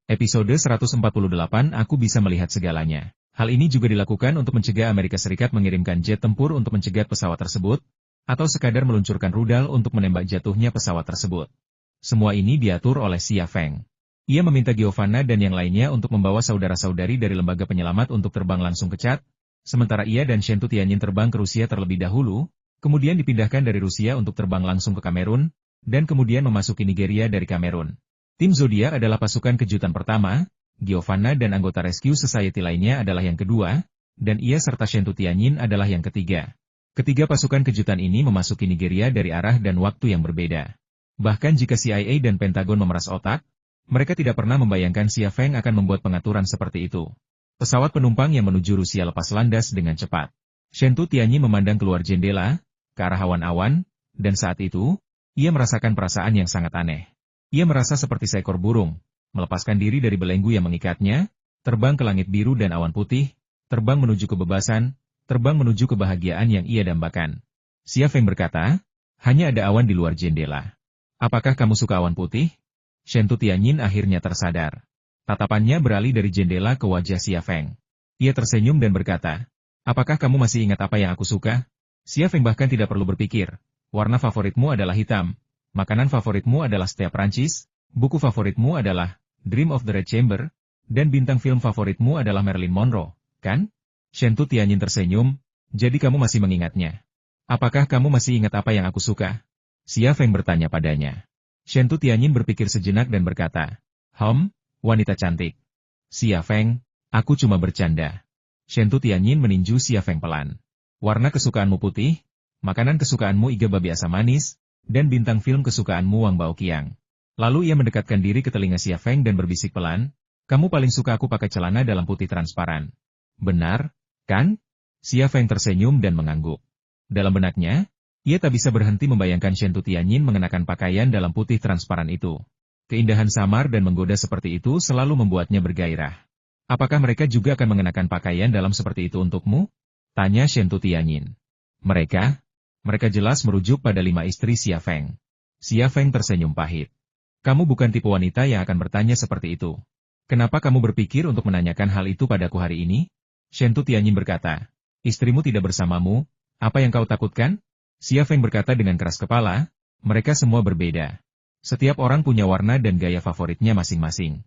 Episode 148 Aku bisa melihat segalanya. Hal ini juga dilakukan untuk mencegah Amerika Serikat mengirimkan jet tempur untuk mencegat pesawat tersebut, atau sekadar meluncurkan rudal untuk menembak jatuhnya pesawat tersebut. Semua ini diatur oleh Xia Feng. Ia meminta Giovanna dan yang lainnya untuk membawa saudara-saudari dari lembaga penyelamat untuk terbang langsung ke Chad, sementara ia dan Shen Tutianyin terbang ke Rusia terlebih dahulu, kemudian dipindahkan dari Rusia untuk terbang langsung ke Kamerun, dan kemudian memasuki Nigeria dari Kamerun. Tim Zodiac adalah pasukan kejutan pertama, Giovanna dan anggota Rescue Society lainnya adalah yang kedua, dan ia serta Shen Tutianyin adalah yang ketiga. Ketiga pasukan kejutan ini memasuki Nigeria dari arah dan waktu yang berbeda. Bahkan jika CIA dan Pentagon memeras otak, mereka tidak pernah membayangkan Xia Feng akan membuat pengaturan seperti itu. Pesawat penumpang yang menuju Rusia lepas landas dengan cepat. Shen Tutianyin memandang keluar jendela, ke arah awan-awan, dan saat itu, ia merasakan perasaan yang sangat aneh. Ia merasa seperti seekor burung, melepaskan diri dari belenggu yang mengikatnya, terbang ke langit biru dan awan putih, terbang menuju kebebasan, terbang menuju kebahagiaan yang ia dambakan. Xia Feng berkata, hanya ada awan di luar jendela. Apakah kamu suka awan putih? Shen Tutianyin akhirnya tersadar. Tatapannya beralih dari jendela ke wajah Xia Feng. Ia tersenyum dan berkata, apakah kamu masih ingat apa yang aku suka? Xia Feng bahkan tidak perlu berpikir, warna favoritmu adalah hitam. Makanan favoritmu adalah setiap Prancis, buku favoritmu adalah Dream of the Red Chamber, dan bintang film favoritmu adalah Marilyn Monroe, kan? Shen Tutianyin tersenyum, jadi kamu masih mengingatnya. Apakah kamu masih ingat apa yang aku suka? Xia Feng bertanya padanya. Shen Tutianyin berpikir sejenak dan berkata, wanita cantik. Xia Feng, aku cuma bercanda. Shen Tutianyin meninju Xia Feng pelan. Warna kesukaanmu putih, makanan kesukaanmu iga babi asam manis, dan bintang film kesukaanmu Wang Baoqiang. Lalu ia mendekatkan diri ke telinga Xia Feng dan berbisik pelan, kamu paling suka aku pakai celana dalam putih transparan. Benar, kan? Xia Feng tersenyum dan mengangguk. Dalam benaknya, ia tak bisa berhenti membayangkan Shen Tutianyin mengenakan pakaian dalam putih transparan itu. Keindahan samar dan menggoda seperti itu selalu membuatnya bergairah. Apakah mereka juga akan mengenakan pakaian dalam seperti itu untukmu? Tanya Shen Tutianyin. Mereka jelas merujuk pada 5 istri Xia Feng. Xia Feng tersenyum pahit. Kamu bukan tipe wanita yang akan bertanya seperti itu. Kenapa kamu berpikir untuk menanyakan hal itu padaku hari ini? Shen Tutianyin berkata, istrimu tidak bersamamu, apa yang kau takutkan? Xia Feng berkata dengan keras kepala, mereka semua berbeda. Setiap orang punya warna dan gaya favoritnya masing-masing.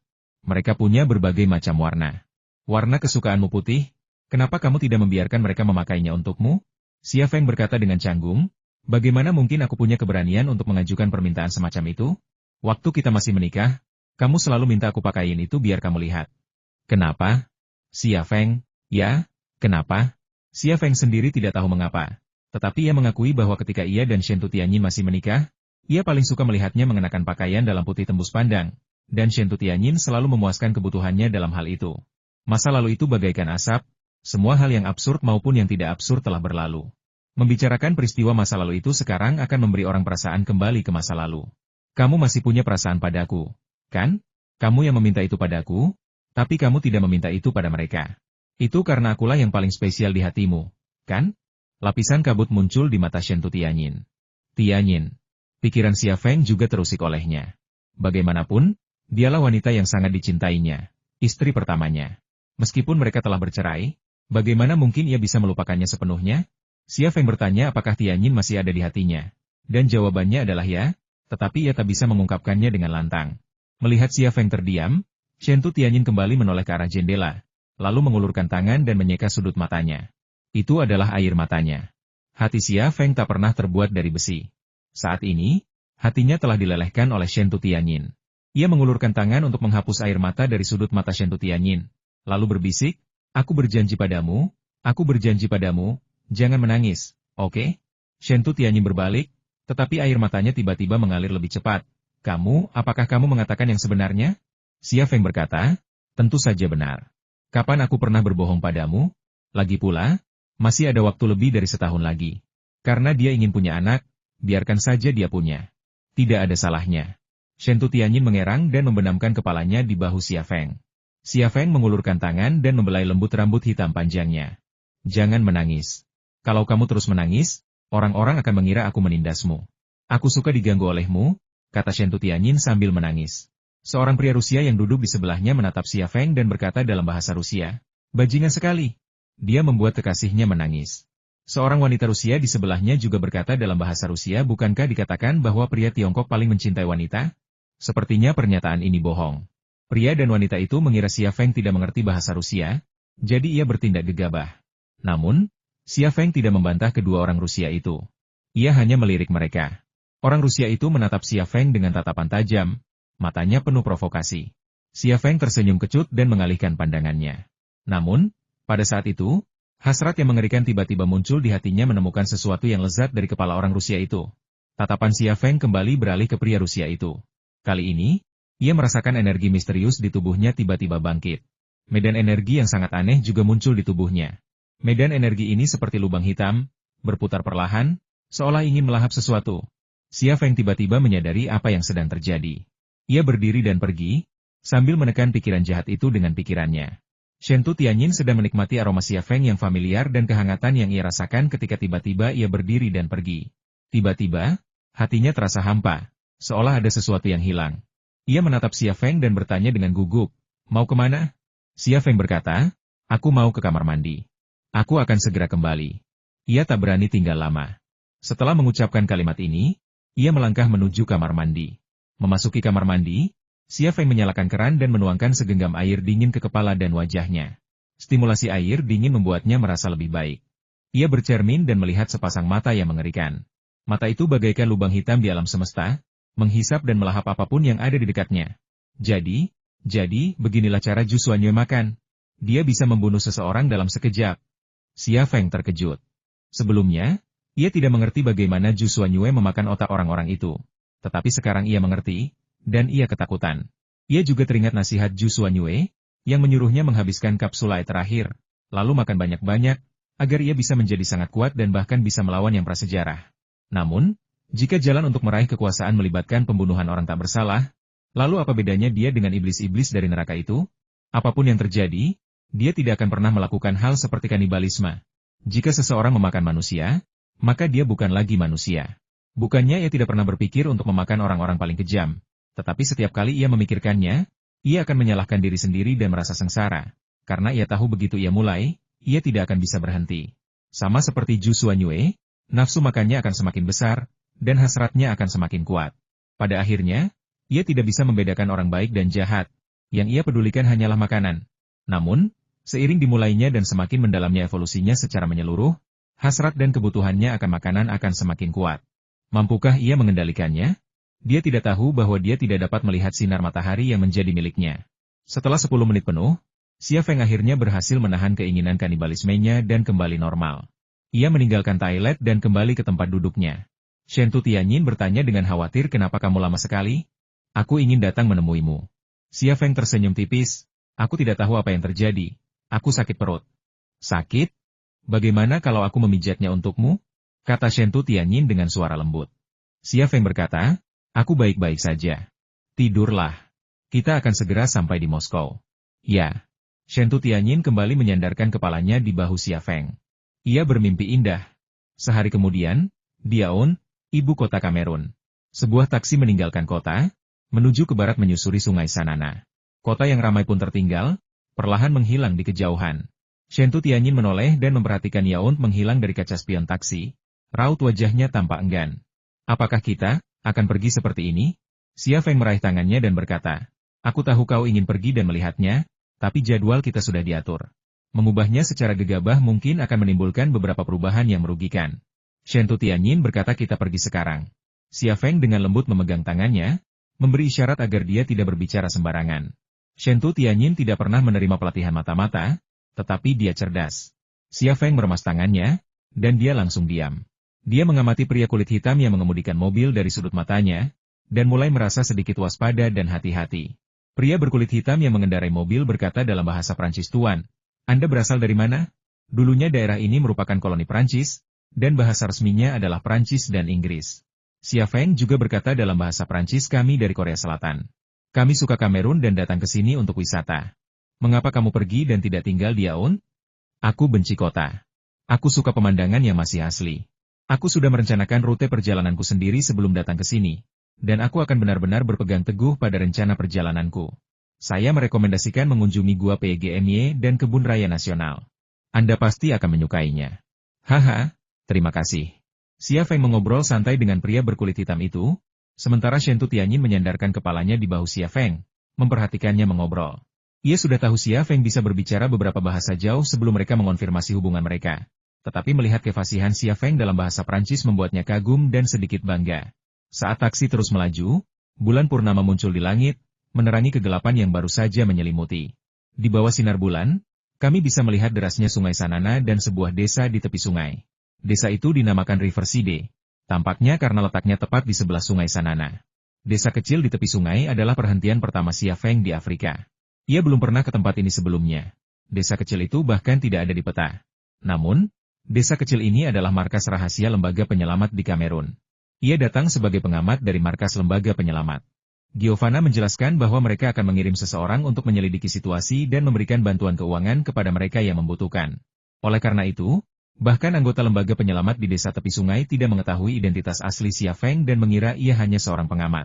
Mereka punya berbagai macam warna. Warna kesukaanmu putih, kenapa kamu tidak membiarkan mereka memakainya untukmu? Xia Feng berkata dengan canggung, bagaimana mungkin aku punya keberanian untuk mengajukan permintaan semacam itu? Waktu kita masih menikah, kamu selalu minta aku pakaiin itu biar kamu lihat. Kenapa? Xia Feng, ya, kenapa? Xia Feng sendiri tidak tahu mengapa. Tetapi ia mengakui bahwa ketika ia dan Shen Tutianyin masih menikah, ia paling suka melihatnya mengenakan pakaian dalam putih tembus pandang, dan Shen Tutianyin selalu memuaskan kebutuhannya dalam hal itu. Masa lalu itu bagaikan asap, semua hal yang absurd maupun yang tidak absurd telah berlalu. Membicarakan peristiwa masa lalu itu sekarang akan memberi orang perasaan kembali ke masa lalu. Kamu masih punya perasaan padaku, kan? Kamu yang meminta itu padaku, tapi kamu tidak meminta itu pada mereka. Itu karena akulah yang paling spesial di hatimu, kan? Lapisan kabut muncul di mata Shen Tutianyin. Tianyin. Pikiran Xia Feng juga terusik olehnya. Bagaimanapun, dialah wanita yang sangat dicintainya, istri pertamanya. Meskipun mereka telah bercerai, bagaimana mungkin ia bisa melupakannya sepenuhnya? Xia Feng bertanya apakah Tianyin masih ada di hatinya. Dan jawabannya adalah ya, tetapi ia tak bisa mengungkapkannya dengan lantang. Melihat Xia Feng terdiam, Shen Tutianyin kembali menoleh ke arah jendela, lalu mengulurkan tangan dan menyeka sudut matanya. Itu adalah air matanya. Hati Xia Feng tak pernah terbuat dari besi. Saat ini, hatinya telah dilelehkan oleh Shen Tutianyin. Ia mengulurkan tangan untuk menghapus air mata dari sudut mata Shen Tutianyin, lalu berbisik, aku berjanji padamu, jangan menangis, oke? Shen Tutianyin berbalik, tetapi air matanya tiba-tiba mengalir lebih cepat. Apakah kamu mengatakan yang sebenarnya? Xia Feng berkata, tentu saja benar. Kapan aku pernah berbohong padamu? Lagi pula, masih ada waktu lebih dari setahun lagi. Karena dia ingin punya anak, biarkan saja dia punya. Tidak ada salahnya. Shen Tutianyin mengerang dan membenamkan kepalanya di bahu Xia Feng. Xia Feng mengulurkan tangan dan membelai lembut rambut hitam panjangnya. Jangan menangis. Kalau kamu terus menangis, orang-orang akan mengira aku menindasmu. Aku suka diganggu olehmu, kata Shen Tutianyin sambil menangis. Seorang pria Rusia yang duduk di sebelahnya menatap Xia Feng dan berkata dalam bahasa Rusia, "Bajingan sekali." Dia membuat kekasihnya menangis. Seorang wanita Rusia di sebelahnya juga berkata dalam bahasa Rusia, "Bukankah dikatakan bahwa pria Tiongkok paling mencintai wanita?" Sepertinya pernyataan ini bohong. Pria dan wanita itu mengira Xia Feng tidak mengerti bahasa Rusia, jadi ia bertindak gegabah. Namun, Xia Feng tidak membantah kedua orang Rusia itu. Ia hanya melirik mereka. Orang Rusia itu menatap Xia Feng dengan tatapan tajam, matanya penuh provokasi. Xia Feng tersenyum kecut dan mengalihkan pandangannya. Namun, pada saat itu, hasrat yang mengerikan tiba-tiba muncul di hatinya menemukan sesuatu yang lezat dari kepala orang Rusia itu. Tatapan Xia Feng kembali beralih ke pria Rusia itu. Kali ini, ia merasakan energi misterius di tubuhnya tiba-tiba bangkit. Medan energi yang sangat aneh juga muncul di tubuhnya. Medan energi ini seperti lubang hitam, berputar perlahan, seolah ingin melahap sesuatu. Xia Feng tiba-tiba menyadari apa yang sedang terjadi. Ia berdiri dan pergi, sambil menekan pikiran jahat itu dengan pikirannya. Shentu Tianyin sedang menikmati aroma Xia Feng yang familiar dan kehangatan yang ia rasakan ketika tiba-tiba ia berdiri dan pergi. Tiba-tiba, hatinya terasa hampa, seolah ada sesuatu yang hilang. Ia menatap Xia Feng dan bertanya dengan gugup, "Mau kemana?" Xia Feng berkata, "Aku mau ke kamar mandi. Aku akan segera kembali." Ia tak berani tinggal lama. Setelah mengucapkan kalimat ini, ia melangkah menuju kamar mandi. Memasuki kamar mandi, Xia Feng menyalakan keran dan menuangkan segenggam air dingin ke kepala dan wajahnya. Stimulasi air dingin membuatnya merasa lebih baik. Ia bercermin dan melihat sepasang mata yang mengerikan. Mata itu bagaikan lubang hitam di alam semesta, menghisap dan melahap apapun yang ada di dekatnya. Jadi, beginilah cara Zhu Xuanyue makan. Dia bisa membunuh seseorang dalam sekejap. Xia Feng terkejut. Sebelumnya, ia tidak mengerti bagaimana Zhu Xuanyue memakan otak orang-orang itu. Tetapi sekarang ia mengerti, dan ia ketakutan. Ia juga teringat nasihat Zhu Xuanyue, yang menyuruhnya menghabiskan kapsul air terakhir, lalu makan banyak-banyak, agar ia bisa menjadi sangat kuat dan bahkan bisa melawan yang prasejarah. Namun, jika jalan untuk meraih kekuasaan melibatkan pembunuhan orang tak bersalah, lalu apa bedanya dia dengan iblis-iblis dari neraka itu? Apapun yang terjadi, dia tidak akan pernah melakukan hal seperti kanibalisme. Jika seseorang memakan manusia, maka dia bukan lagi manusia. Bukannya ia tidak pernah berpikir untuk memakan orang-orang paling kejam, tetapi setiap kali ia memikirkannya, ia akan menyalahkan diri sendiri dan merasa sengsara. Karena ia tahu begitu ia mulai, ia tidak akan bisa berhenti. Sama seperti Zhu Xuanyue, nafsu makannya akan semakin besar, dan hasratnya akan semakin kuat. Pada akhirnya, ia tidak bisa membedakan orang baik dan jahat. Yang ia pedulikan hanyalah makanan. Namun, seiring dimulainya dan semakin mendalamnya evolusinya secara menyeluruh, hasrat dan kebutuhannya akan makanan akan semakin kuat. Mampukah ia mengendalikannya? Dia tidak tahu bahwa dia tidak dapat melihat sinar matahari yang menjadi miliknya. Setelah 10 menit penuh, Xia Feng akhirnya berhasil menahan keinginan kanibalismenya dan kembali normal. Ia meninggalkan toilet dan kembali ke tempat duduknya. Shentu Tianyin bertanya dengan khawatir, "Kenapa kamu lama sekali?" "Aku ingin datang menemuimu." Xia Feng tersenyum tipis, "Aku tidak tahu apa yang terjadi. Aku sakit perut." "Sakit? Bagaimana kalau aku memijatnya untukmu?" kata Shentu Tianyin dengan suara lembut. Xia Feng berkata, "Aku baik-baik saja. Tidurlah. Kita akan segera sampai di Moskow." "Ya." Shentu Tianyin kembali menyandarkan kepalanya di bahu Xia Feng. Ia bermimpi indah. Sehari kemudian, di Yaoun, ibu kota Kamerun. Sebuah taksi meninggalkan kota, menuju ke barat menyusuri sungai Sanana. Kota yang ramai pun tertinggal, perlahan menghilang di kejauhan. Shentu Tianyin menoleh dan memperhatikan Yaoun menghilang dari kaca spion taksi. Raut wajahnya tampak enggan. "Apakah kita akan pergi seperti ini?" Xia Feng meraih tangannya dan berkata, "Aku tahu kau ingin pergi dan melihatnya, tapi jadwal kita sudah diatur. Mengubahnya secara gegabah mungkin akan menimbulkan beberapa perubahan yang merugikan." Shentu Tianyin berkata, "Kita pergi sekarang." Xia Feng dengan lembut memegang tangannya, memberi isyarat agar dia tidak berbicara sembarangan. Shentu Tianyin tidak pernah menerima pelatihan mata-mata, tetapi dia cerdas. Xia Feng meremas tangannya, dan dia langsung diam. Dia mengamati pria kulit hitam yang mengemudikan mobil dari sudut matanya, dan mulai merasa sedikit waspada dan hati-hati. Pria berkulit hitam yang mengendarai mobil berkata dalam bahasa Prancis, "Tuan, Anda berasal dari mana?" Dulunya daerah ini merupakan koloni Prancis, dan bahasa resminya adalah Prancis dan Inggris. Xia Feng juga berkata dalam bahasa Prancis, "Kami dari Korea Selatan. Kami suka Kamerun dan datang ke sini untuk wisata." "Mengapa kamu pergi dan tidak tinggal di Yaoun?" "Aku benci kota. Aku suka pemandangan yang masih asli. Aku sudah merencanakan rute perjalananku sendiri sebelum datang ke sini." Dan aku akan benar-benar berpegang teguh pada rencana perjalananku. Saya merekomendasikan mengunjungi Gua PGMY dan Kebun Raya Nasional. Anda pasti akan menyukainya. Haha, terima kasih. Xia Feng mengobrol santai dengan pria berkulit hitam itu, sementara Shen Tianyin menyandarkan kepalanya di bahu Xia Feng, memperhatikannya mengobrol. Ia sudah tahu Xia Feng bisa berbicara beberapa bahasa jauh sebelum mereka mengonfirmasi hubungan mereka. Tetapi melihat kefasihan Xia Feng dalam bahasa Prancis membuatnya kagum dan sedikit bangga. Saat taksi terus melaju, bulan purnama muncul di langit, menerangi kegelapan yang baru saja menyelimuti. Di bawah sinar bulan, kami bisa melihat derasnya sungai Sanana dan sebuah desa di tepi sungai. Desa itu dinamakan River Side, tampaknya karena letaknya tepat di sebelah sungai Sanana. Desa kecil di tepi sungai adalah perhentian pertama Xia Feng di Afrika. Ia belum pernah ke tempat ini sebelumnya. Desa kecil itu bahkan tidak ada di peta. Namun, desa kecil ini adalah markas rahasia lembaga penyelamat di Kamerun. Ia datang sebagai pengamat dari markas lembaga penyelamat. Giovanna menjelaskan bahwa mereka akan mengirim seseorang untuk menyelidiki situasi dan memberikan bantuan keuangan kepada mereka yang membutuhkan. Oleh karena itu, bahkan anggota lembaga penyelamat di desa tepi sungai tidak mengetahui identitas asli Xia Feng dan mengira ia hanya seorang pengamat.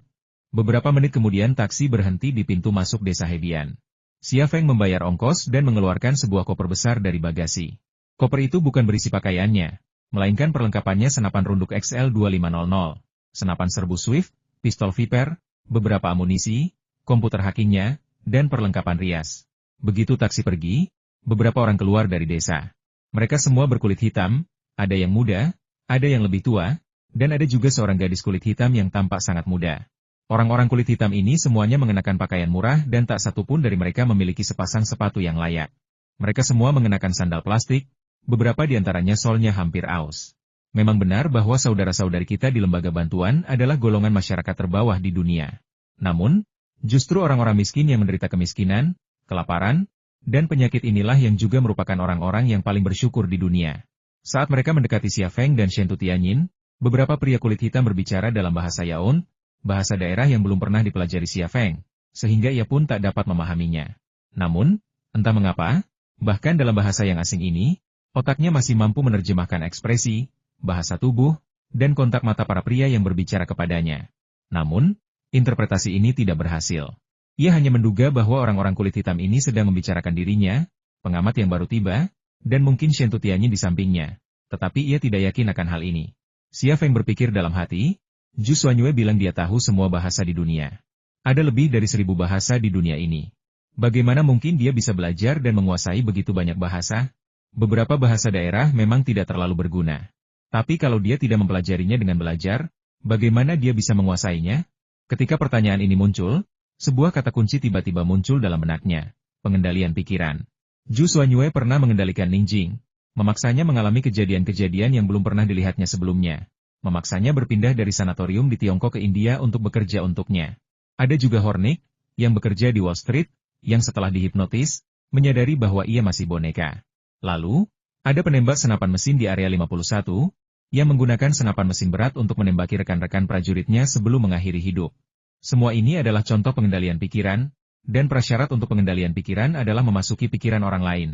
Beberapa menit kemudian taksi berhenti di pintu masuk desa Hebian. Xia Feng membayar ongkos dan mengeluarkan sebuah koper besar dari bagasi. Koper itu bukan berisi pakaiannya, melainkan perlengkapannya senapan runduk XL2500, senapan serbu Swift, pistol Viper, beberapa amunisi, komputer hackingnya, dan perlengkapan rias. Begitu taksi pergi, beberapa orang keluar dari desa. Mereka semua berkulit hitam, ada yang muda, ada yang lebih tua, dan ada juga seorang gadis kulit hitam yang tampak sangat muda. Orang-orang kulit hitam ini semuanya mengenakan pakaian murah dan tak satupun dari mereka memiliki sepasang sepatu yang layak. Mereka semua mengenakan sandal plastik, beberapa di antaranya solnya hampir aus. Memang benar bahwa saudara-saudari kita di lembaga bantuan adalah golongan masyarakat terbawah di dunia. Namun, justru orang-orang miskin yang menderita kemiskinan, kelaparan, dan penyakit inilah yang juga merupakan orang-orang yang paling bersyukur di dunia. Saat mereka mendekati Xia Feng dan Shen Tianyin, beberapa pria kulit hitam berbicara dalam bahasa Yaon, bahasa daerah yang belum pernah dipelajari Xia Feng, sehingga ia pun tak dapat memahaminya. Namun, entah mengapa, bahkan dalam bahasa yang asing ini, otaknya masih mampu menerjemahkan ekspresi, bahasa tubuh, dan kontak mata para pria yang berbicara kepadanya. Namun, interpretasi ini tidak berhasil. Ia hanya menduga bahwa orang-orang kulit hitam ini sedang membicarakan dirinya, pengamat yang baru tiba, dan mungkin Shen Tianyin di sampingnya. Tetapi ia tidak yakin akan hal ini. Xia Feng berpikir dalam hati, Zhu Xuanyue bilang dia tahu semua bahasa di dunia. Ada lebih dari 1000 bahasa di dunia ini. Bagaimana mungkin dia bisa belajar dan menguasai begitu banyak bahasa? Beberapa bahasa daerah memang tidak terlalu berguna. Tapi kalau dia tidak mempelajarinya dengan belajar, bagaimana dia bisa menguasainya? Ketika pertanyaan ini muncul, sebuah kata kunci tiba-tiba muncul dalam benaknya, pengendalian pikiran. Zhu Xuanyue pernah mengendalikan Ningjing, memaksanya mengalami kejadian-kejadian yang belum pernah dilihatnya sebelumnya, memaksanya berpindah dari sanatorium di Tiongkok ke India untuk bekerja untuknya. Ada juga Hornick, yang bekerja di Wall Street, yang setelah dihipnotis, menyadari bahwa ia masih boneka. Lalu, ada penembak senapan mesin di area 51, yang menggunakan senapan mesin berat untuk menembaki rekan-rekan prajuritnya sebelum mengakhiri hidup. Semua ini adalah contoh pengendalian pikiran, dan prasyarat untuk pengendalian pikiran adalah memasuki pikiran orang lain.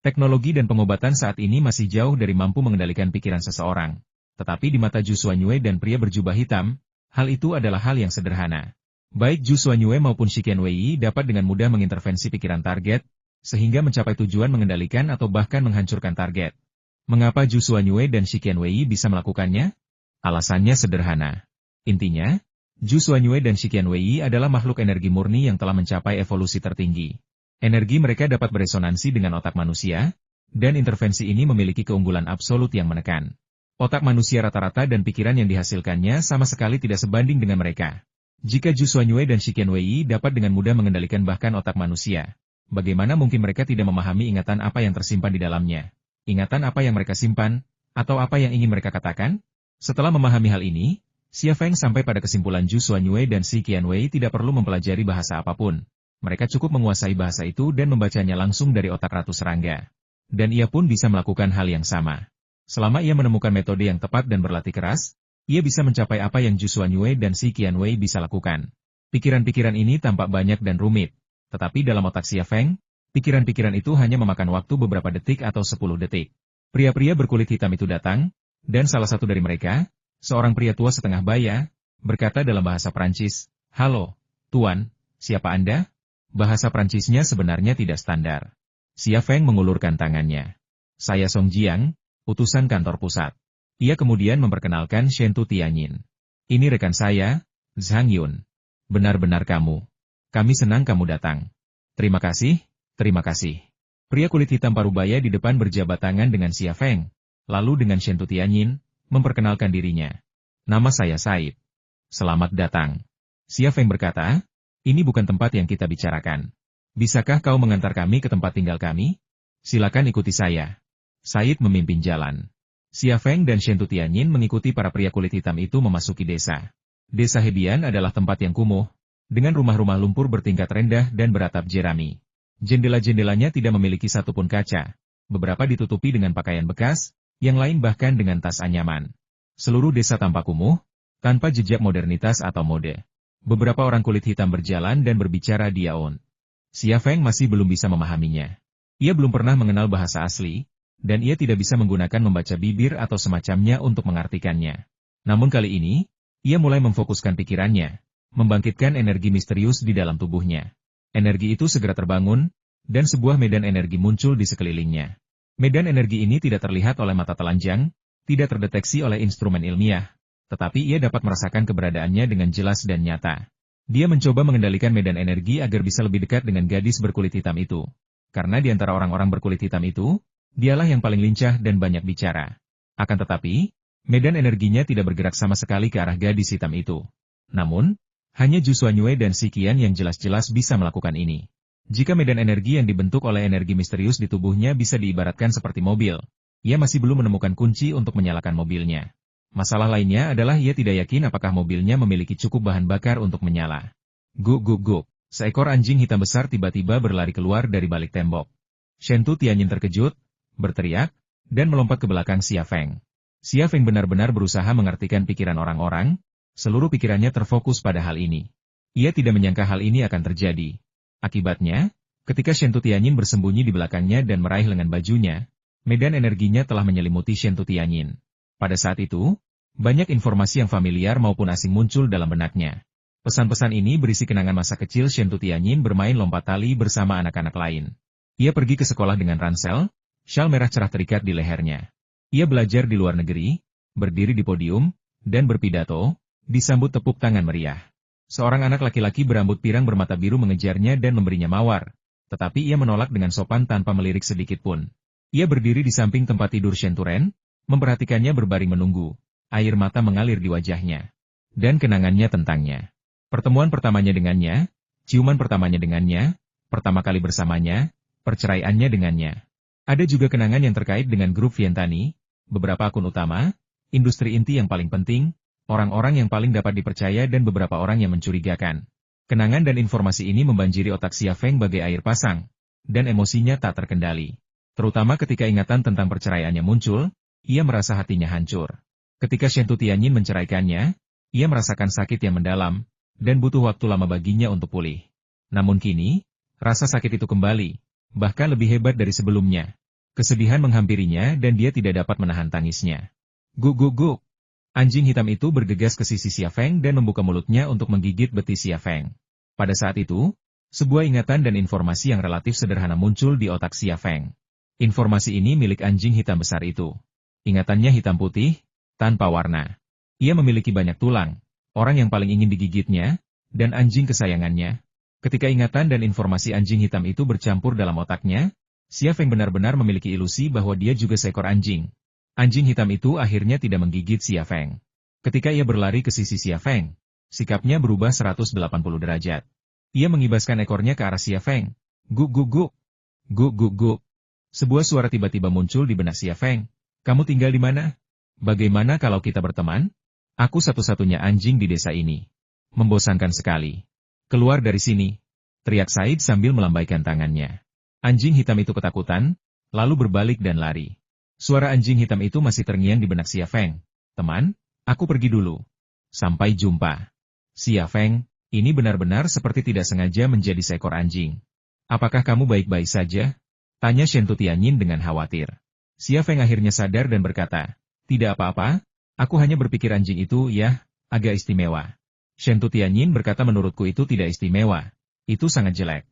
Teknologi dan pengobatan saat ini masih jauh dari mampu mengendalikan pikiran seseorang. Tetapi di mata Zhu Xuanyue dan pria berjubah hitam, hal itu adalah hal yang sederhana. Baik Zhu Xuanyue maupun Shi Qianwei dapat dengan mudah mengintervensi pikiran target, sehingga mencapai tujuan mengendalikan atau bahkan menghancurkan target. Mengapa Zhu Xuanyue dan Shi Qianwei bisa melakukannya? Alasannya sederhana. Intinya, Zhu Xuanyue dan Shi Qianwei adalah makhluk energi murni yang telah mencapai evolusi tertinggi. Energi mereka dapat beresonansi dengan otak manusia, dan intervensi ini memiliki keunggulan absolut yang menekan. Otak manusia rata-rata dan pikiran yang dihasilkannya sama sekali tidak sebanding dengan mereka. Jika Zhu Xuanyue dan Shi Qianwei dapat dengan mudah mengendalikan bahkan otak manusia, bagaimana mungkin mereka tidak memahami ingatan apa yang tersimpan di dalamnya? Ingatan apa yang mereka simpan, atau apa yang ingin mereka katakan? Setelah memahami hal ini, Xia Feng sampai pada kesimpulan Zhu Xuanyue dan Shi Qianwei tidak perlu mempelajari bahasa apapun. Mereka cukup menguasai bahasa itu dan membacanya langsung dari otak Ratu Serangga. Dan ia pun bisa melakukan hal yang sama. Selama ia menemukan metode yang tepat dan berlatih keras, ia bisa mencapai apa yang Zhu Xuanyue dan Shi Qianwei bisa lakukan. Pikiran-pikiran ini tampak banyak dan rumit. Tetapi dalam otak Xia Feng, pikiran-pikiran itu hanya memakan waktu beberapa detik atau 10 detik. Pria-pria berkulit hitam itu datang, dan salah satu dari mereka, seorang pria tua setengah baya, berkata dalam bahasa Prancis, "Halo, Tuan, siapa Anda?" Bahasa Prancisnya sebenarnya tidak standar. Xia Feng mengulurkan tangannya. "Saya Song Jiang, utusan kantor pusat." Ia kemudian memperkenalkan Shen Tu Tianyin. "Ini rekan saya, Zhang Yun. Benar-benar kamu. Kami senang kamu datang." "Terima kasih, terima kasih." Pria kulit hitam parubaya di depan berjabat tangan dengan Xia Feng, lalu dengan Shen Tu Tianyin, memperkenalkan dirinya. "Nama saya Said. Selamat datang." Xia Feng berkata, "Ini bukan tempat yang kita bicarakan. Bisakah kau mengantar kami ke tempat tinggal kami? Silakan ikuti saya." Said memimpin jalan. Xia Feng dan Shen Tu Tianyin mengikuti para pria kulit hitam itu memasuki desa. Desa Hebian adalah tempat yang kumuh, dengan rumah-rumah lumpur bertingkat rendah dan beratap jerami. Jendela-jendelanya tidak memiliki satupun kaca. Beberapa ditutupi dengan pakaian bekas, yang lain bahkan dengan tas anyaman. Seluruh desa tampak kumuh, tanpa jejak modernitas atau mode. Beberapa orang kulit hitam berjalan dan berbicara di Yaon. Xia Feng masih belum bisa memahaminya. Ia belum pernah mengenal bahasa asli, dan ia tidak bisa menggunakan membaca bibir atau semacamnya untuk mengartikannya. Namun kali ini, ia mulai memfokuskan pikirannya, membangkitkan energi misterius di dalam tubuhnya. Energi itu segera terbangun, dan sebuah medan energi muncul di sekelilingnya. Medan energi ini tidak terlihat oleh mata telanjang, tidak terdeteksi oleh instrumen ilmiah, tetapi ia dapat merasakan keberadaannya dengan jelas dan nyata. Dia mencoba mengendalikan medan energi agar bisa lebih dekat dengan gadis berkulit hitam itu. Karena di antara orang-orang berkulit hitam itu, dialah yang paling lincah dan banyak bicara. Akan tetapi, medan energinya tidak bergerak sama sekali ke arah gadis hitam itu. Namun, hanya Zhu Xuanyue dan Si Qian yang jelas-jelas bisa melakukan ini. Jika medan energi yang dibentuk oleh energi misterius di tubuhnya bisa diibaratkan seperti mobil, ia masih belum menemukan kunci untuk menyalakan mobilnya. Masalah lainnya adalah ia tidak yakin apakah mobilnya memiliki cukup bahan bakar untuk menyala. Guk guk guk. Seekor anjing hitam besar tiba-tiba berlari keluar dari balik tembok. Shen Tu Tianyin terkejut, berteriak, dan melompat ke belakang Xia Feng. Xia Feng benar-benar berusaha mengartikan pikiran orang-orang. Seluruh pikirannya terfokus pada hal ini. Ia tidak menyangka hal ini akan terjadi. Akibatnya, ketika Shen Tu Tianyin bersembunyi di belakangnya dan meraih lengan bajunya, medan energinya telah menyelimuti Shen Tu Tianyin. Pada saat itu, banyak informasi yang familiar maupun asing muncul dalam benaknya. Pesan-pesan ini berisi kenangan masa kecil Shen Tu Tianyin bermain lompat tali bersama anak-anak lain. Ia pergi ke sekolah dengan ransel, syal merah cerah terikat di lehernya. Ia belajar di luar negeri, berdiri di podium, dan berpidato, disambut tepuk tangan meriah. Seorang anak laki-laki berambut pirang bermata biru mengejarnya dan memberinya mawar, tetapi ia menolak dengan sopan tanpa melirik sedikit pun. Ia berdiri di samping tempat tidur Shen Turen, memperhatikannya berbaring menunggu. Air mata mengalir di wajahnya. Dan kenangannya tentangnya. Pertemuan pertamanya dengannya, ciuman pertamanya dengannya, pertama kali bersamanya, perceraiannya dengannya. Ada juga kenangan yang terkait dengan grup Vientani, beberapa akun utama, industri inti yang paling penting, orang-orang yang paling dapat dipercaya dan beberapa orang yang mencurigakan. Kenangan dan informasi ini membanjiri otak Xia Feng bagai air pasang, dan emosinya tak terkendali. Terutama ketika ingatan tentang perceraiannya muncul, ia merasa hatinya hancur. Ketika Shen Tu Tianyin menceraikannya, ia merasakan sakit yang mendalam, dan butuh waktu lama baginya untuk pulih. Namun kini, rasa sakit itu kembali, bahkan lebih hebat dari sebelumnya. Kesedihan menghampirinya dan dia tidak dapat menahan tangisnya. Guk guk guk. Anjing hitam itu bergegas ke sisi Xia Feng dan membuka mulutnya untuk menggigit betis Xia Feng. Pada saat itu, sebuah ingatan dan informasi yang relatif sederhana muncul di otak Xia Feng. Informasi ini milik anjing hitam besar itu. Ingatannya hitam putih, tanpa warna. Ia memiliki banyak tulang, orang yang paling ingin digigitnya, dan anjing kesayangannya. Ketika ingatan dan informasi anjing hitam itu bercampur dalam otaknya, Xia Feng benar-benar memiliki ilusi bahwa dia juga seekor anjing. Anjing hitam itu akhirnya tidak menggigit Xia Feng. Ketika ia berlari ke sisi Xia Feng, sikapnya berubah 180 derajat. Ia mengibaskan ekornya ke arah Xia Feng. Guk guk guk. Guk guk guk. Sebuah suara tiba-tiba muncul di benak Xia Feng. Kamu tinggal di mana? Bagaimana kalau kita berteman? Aku satu-satunya anjing di desa ini. Membosankan sekali. Keluar dari sini. Teriak Said sambil melambaikan tangannya. Anjing hitam itu ketakutan, lalu berbalik dan lari. Suara anjing hitam itu masih terngiang di benak Xia Feng. Teman, aku pergi dulu. Sampai jumpa. Xia Feng, ini benar-benar seperti tidak sengaja menjadi seekor anjing. Apakah kamu baik-baik saja? Tanya Shen Tu Tianyin dengan khawatir. Xia Feng akhirnya sadar dan berkata, tidak apa-apa, aku hanya berpikir anjing itu, ya, agak istimewa. Shen Tianyin berkata menurutku itu tidak istimewa. Itu sangat jelek.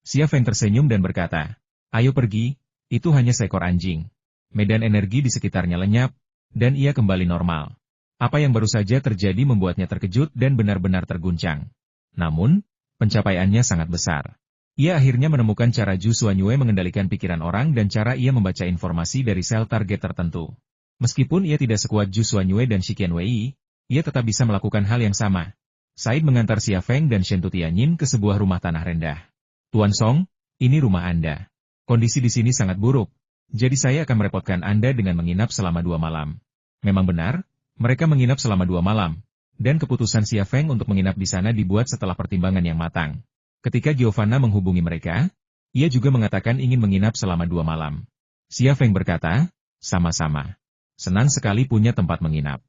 Xia Feng tersenyum dan berkata, ayo pergi, itu hanya seekor anjing. Medan energi di sekitarnya lenyap, dan ia kembali normal. Apa yang baru saja terjadi membuatnya terkejut dan benar-benar terguncang. Namun, pencapaiannya sangat besar. Ia akhirnya menemukan cara Zhu Xuanyue mengendalikan pikiran orang dan cara ia membaca informasi dari sel target tertentu. Meskipun ia tidak sekuat Zhu Xuanyue dan Shiqian Wei, ia tetap bisa melakukan hal yang sama. Said mengantar Xia Feng dan Shen Tianyin ke sebuah rumah tanah rendah. Tuan Song, ini rumah Anda. Kondisi di sini sangat buruk, jadi saya akan merepotkan Anda dengan menginap selama 2 malam. Memang benar, mereka menginap selama 2 malam, dan keputusan Xia Feng untuk menginap di sana dibuat setelah pertimbangan yang matang. Ketika Giovanna menghubungi mereka, ia juga mengatakan ingin menginap selama 2 malam. Xia Feng berkata, sama-sama. Senang sekali punya tempat menginap.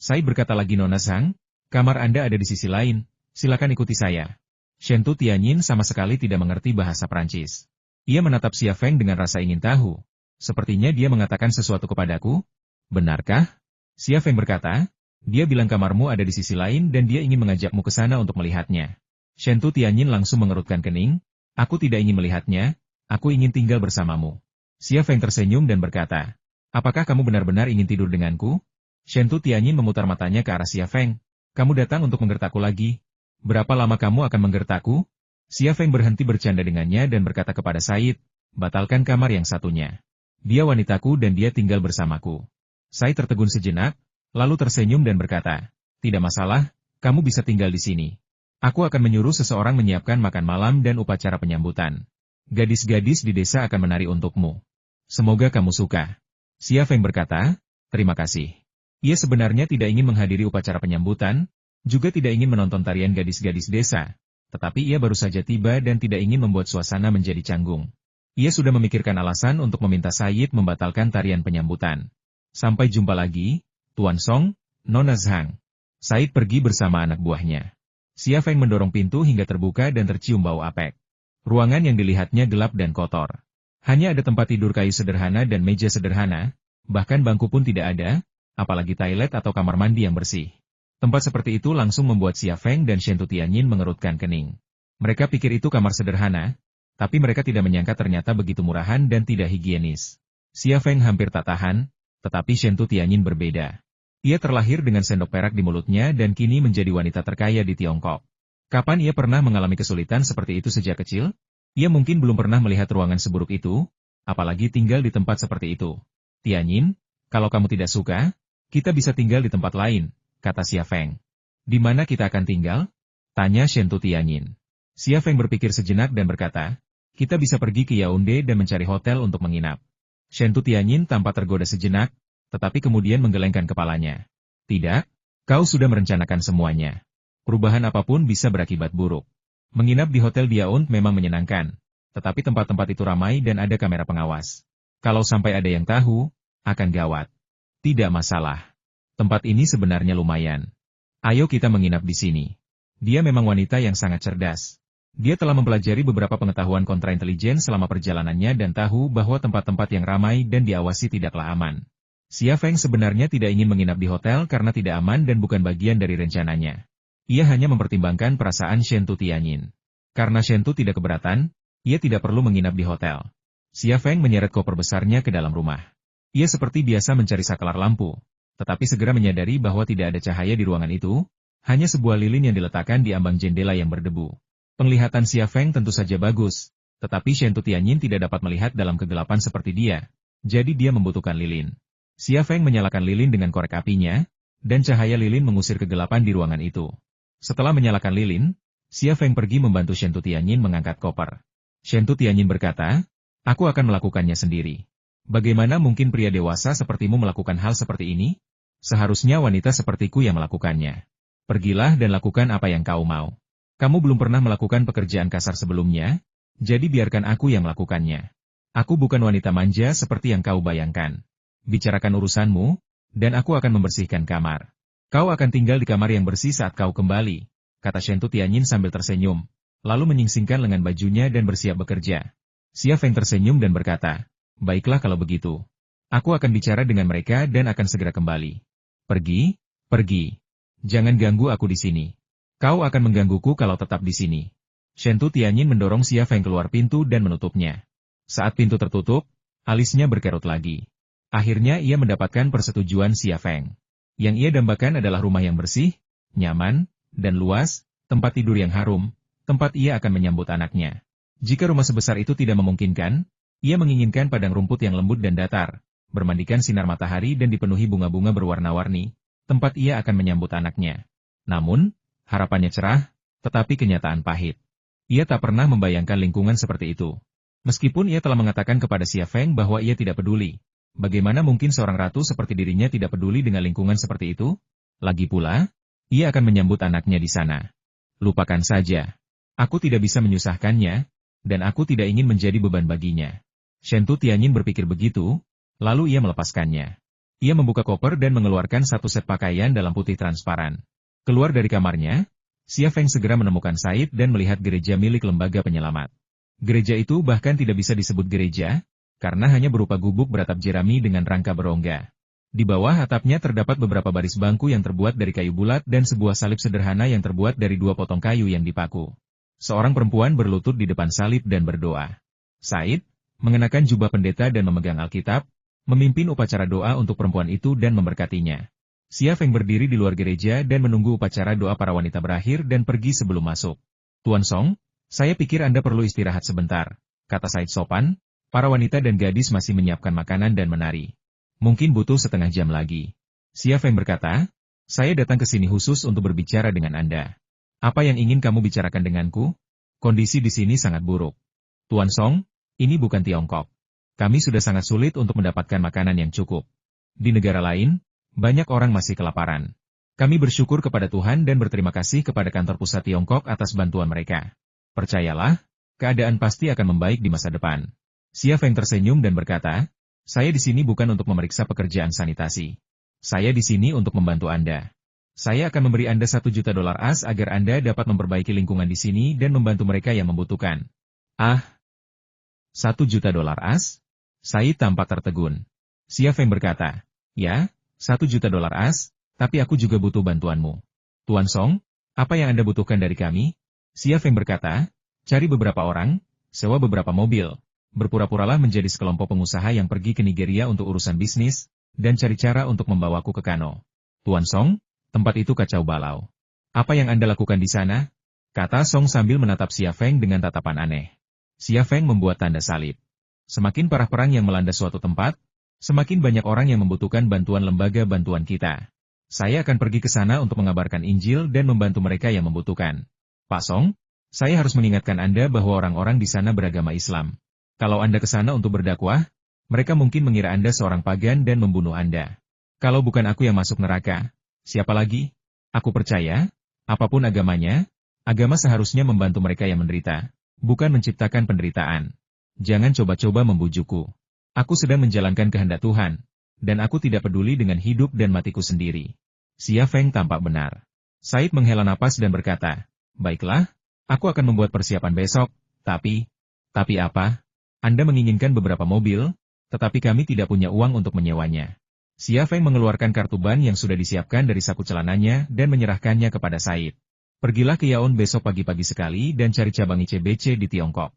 Said berkata lagi, Nona Zhang, kamar Anda ada di sisi lain, silakan ikuti saya. Shen Tianyin sama sekali tidak mengerti bahasa Prancis. Ia menatap Xia Feng dengan rasa ingin tahu. Sepertinya dia mengatakan sesuatu kepadaku. Benarkah? Xia Feng berkata, dia bilang kamarmu ada di sisi lain dan dia ingin mengajakmu ke sana untuk melihatnya. Shen Tianyin langsung mengerutkan kening, aku tidak ingin melihatnya, aku ingin tinggal bersamamu. Xia Feng tersenyum dan berkata, apakah kamu benar-benar ingin tidur denganku? Shen Tianyin memutar matanya ke arah Xia Feng. Kamu datang untuk menggertakku lagi. Berapa lama kamu akan menggertakku? Xia Feng berhenti bercanda dengannya dan berkata kepada Said, batalkan kamar yang satunya. Dia wanitaku dan dia tinggal bersamaku. Said tertegun sejenak, lalu tersenyum dan berkata, tidak masalah, kamu bisa tinggal di sini. Aku akan menyuruh seseorang menyiapkan makan malam dan upacara penyambutan. Gadis-gadis di desa akan menari untukmu. Semoga kamu suka. Xia Feng berkata, terima kasih. Ia sebenarnya tidak ingin menghadiri upacara penyambutan, juga tidak ingin menonton tarian gadis-gadis desa, tetapi ia baru saja tiba dan tidak ingin membuat suasana menjadi canggung. Ia sudah memikirkan alasan untuk meminta Said membatalkan tarian penyambutan. Sampai jumpa lagi, Tuan Song, Nona Zhang. Said pergi bersama anak buahnya. Xia Feng mendorong pintu hingga terbuka dan tercium bau apek. Ruangan yang dilihatnya gelap dan kotor. Hanya ada tempat tidur kayu sederhana dan meja sederhana, bahkan bangku pun tidak ada, apalagi toilet atau kamar mandi yang bersih. Tempat seperti itu langsung membuat Xia Feng dan Shen Tianyin mengerutkan kening. Mereka pikir itu kamar sederhana, tapi mereka tidak menyangka ternyata begitu murahan dan tidak higienis. Xia Feng hampir tak tahan, tetapi Shen Tianyin berbeda. Ia terlahir dengan sendok perak di mulutnya dan kini menjadi wanita terkaya di Tiongkok. Kapan ia pernah mengalami kesulitan seperti itu sejak kecil? Ia mungkin belum pernah melihat ruangan seburuk itu, apalagi tinggal di tempat seperti itu. Tianyin, kalau kamu tidak suka, kita bisa tinggal di tempat lain, kata Xia Feng. Di mana kita akan tinggal? Tanya Shen Tianyin. Xia Feng berpikir sejenak dan berkata, kita bisa pergi ke Yaounde dan mencari hotel untuk menginap. Shen Tianyin tampak tergoda sejenak, tetapi kemudian menggelengkan kepalanya. Tidak, kau sudah merencanakan semuanya. Perubahan apapun bisa berakibat buruk. Menginap di hotel di Yaounde memang menyenangkan, tetapi tempat-tempat itu ramai dan ada kamera pengawas. Kalau sampai ada yang tahu, akan gawat. Tidak masalah. Tempat ini sebenarnya lumayan. Ayo kita menginap di sini. Dia memang wanita yang sangat cerdas. Dia telah mempelajari beberapa pengetahuan kontraintelijen selama perjalanannya dan tahu bahwa tempat-tempat yang ramai dan diawasi tidaklah aman. Xia Feng sebenarnya tidak ingin menginap di hotel karena tidak aman dan bukan bagian dari rencananya. Ia hanya mempertimbangkan perasaan Shen Tianyin. Karena Shen tidak keberatan, ia tidak perlu menginap di hotel. Xia Feng menyeret koper besarnya ke dalam rumah. Ia seperti biasa mencari saklar lampu, tetapi segera menyadari bahwa tidak ada cahaya di ruangan itu, hanya sebuah lilin yang diletakkan di ambang jendela yang berdebu. Penglihatan Xia Feng tentu saja bagus, tetapi Shen Tianyin tidak dapat melihat dalam kegelapan seperti dia, jadi dia membutuhkan lilin. Xia Feng menyalakan lilin dengan korek apinya, dan cahaya lilin mengusir kegelapan di ruangan itu. Setelah menyalakan lilin, Xia Feng pergi membantu Shen Tianyin mengangkat koper. Shen Tianyin berkata, aku akan melakukannya sendiri. Bagaimana mungkin pria dewasa sepertimu melakukan hal seperti ini? Seharusnya wanita sepertiku yang melakukannya. Pergilah dan lakukan apa yang kau mau. Kamu belum pernah melakukan pekerjaan kasar sebelumnya, jadi biarkan aku yang melakukannya. Aku bukan wanita manja seperti yang kau bayangkan. Bicarakan urusanmu, dan aku akan membersihkan kamar. Kau akan tinggal di kamar yang bersih saat kau kembali, kata Shen Tianyin sambil tersenyum, lalu menyingsingkan lengan bajunya dan bersiap bekerja. Xia Feng tersenyum dan berkata, baiklah kalau begitu. Aku akan bicara dengan mereka dan akan segera kembali. Pergi, pergi. Jangan ganggu aku di sini. Kau akan menggangguku kalau tetap di sini. Shentu Tianyin mendorong Xia Feng keluar pintu dan menutupnya. Saat pintu tertutup, alisnya berkerut lagi. Akhirnya ia mendapatkan persetujuan Xia Feng. Yang ia dambakan adalah rumah yang bersih, nyaman, dan luas, tempat tidur yang harum, tempat ia akan menyambut anaknya. Jika rumah sebesar itu tidak memungkinkan, ia menginginkan padang rumput yang lembut dan datar, bermandikan sinar matahari dan dipenuhi bunga-bunga berwarna-warni, tempat ia akan menyambut anaknya. Namun, harapannya cerah, tetapi kenyataan pahit. Ia tak pernah membayangkan lingkungan seperti itu. Meskipun ia telah mengatakan kepada Xia Feng bahwa ia tidak peduli, bagaimana mungkin seorang ratu seperti dirinya tidak peduli dengan lingkungan seperti itu? Lagi pula, ia akan menyambut anaknya di sana. Lupakan saja. Aku tidak bisa menyusahkannya, dan aku tidak ingin menjadi beban baginya. Shentu Tianyin berpikir begitu, lalu ia melepaskannya. Ia membuka koper dan mengeluarkan satu set pakaian dalam putih transparan. Keluar dari kamarnya, Xia Feng segera menemukan Said dan melihat gereja milik lembaga penyelamat. Gereja itu bahkan tidak bisa disebut gereja, karena hanya berupa gubuk beratap jerami dengan rangka berongga. Di bawah atapnya terdapat beberapa baris bangku yang terbuat dari kayu bulat dan sebuah salib sederhana yang terbuat dari 2 potong kayu yang dipaku. Seorang perempuan berlutut di depan salib dan berdoa. Said, mengenakan jubah pendeta dan memegang Alkitab, memimpin upacara doa untuk perempuan itu dan memberkatinya. Xia Feng berdiri di luar gereja dan menunggu upacara doa para wanita berakhir dan pergi sebelum masuk. Tuan Song, saya pikir Anda perlu istirahat sebentar, kata Said sopan. Para wanita dan gadis masih menyiapkan makanan dan menari. Mungkin butuh setengah jam lagi. Xia Feng berkata, saya datang ke sini khusus untuk berbicara dengan Anda. Apa yang ingin kamu bicarakan denganku? Kondisi di sini sangat buruk. Tuan Song, ini bukan Tiongkok. Kami sudah sangat sulit untuk mendapatkan makanan yang cukup. Di negara lain, banyak orang masih kelaparan. Kami bersyukur kepada Tuhan dan berterima kasih kepada kantor pusat Tiongkok atas bantuan mereka. Percayalah, keadaan pasti akan membaik di masa depan. Xia Feng tersenyum dan berkata, saya di sini bukan untuk memeriksa pekerjaan sanitasi. Saya di sini untuk membantu Anda. Saya akan memberi Anda $1 juta agar Anda dapat memperbaiki lingkungan di sini dan membantu mereka yang membutuhkan. Ah, $1 juta? Said tampak tertegun. Xia Feng berkata, ya, $1 juta, tapi aku juga butuh bantuanmu. Tuan Song, apa yang Anda butuhkan dari kami? Xia Feng berkata, cari beberapa orang, sewa beberapa mobil, berpura-puralah menjadi sekelompok pengusaha yang pergi ke Nigeria untuk urusan bisnis, dan cari cara untuk membawaku ke Kano. Tuan Song, tempat itu kacau balau. Apa yang Anda lakukan di sana? Kata Song sambil menatap Xia Feng dengan tatapan aneh. Xia Feng membuat tanda salib. Semakin parah perang yang melanda suatu tempat, semakin banyak orang yang membutuhkan bantuan lembaga bantuan kita. Saya akan pergi ke sana untuk mengabarkan Injil dan membantu mereka yang membutuhkan. Pak Song, saya harus mengingatkan Anda bahwa orang-orang di sana beragama Islam. Kalau Anda ke sana untuk berdakwah, mereka mungkin mengira Anda seorang pagan dan membunuh Anda. Kalau bukan aku yang masuk neraka, siapa lagi? Aku percaya, apapun agamanya, agama seharusnya membantu mereka yang menderita, bukan menciptakan penderitaan. Jangan coba-coba membujukku. Aku sedang menjalankan kehendak Tuhan, dan aku tidak peduli dengan hidup dan matiku sendiri. Xia Feng tampak benar. Said menghela napas dan berkata, baiklah, aku akan membuat persiapan besok, tapi apa? Anda menginginkan beberapa mobil, tetapi kami tidak punya uang untuk menyewanya. Xia Feng mengeluarkan kartu ban yang sudah disiapkan dari saku celananya dan menyerahkannya kepada Said. Pergilah ke Yaon besok pagi-pagi sekali dan cari cabang ICBC di Tiongkok.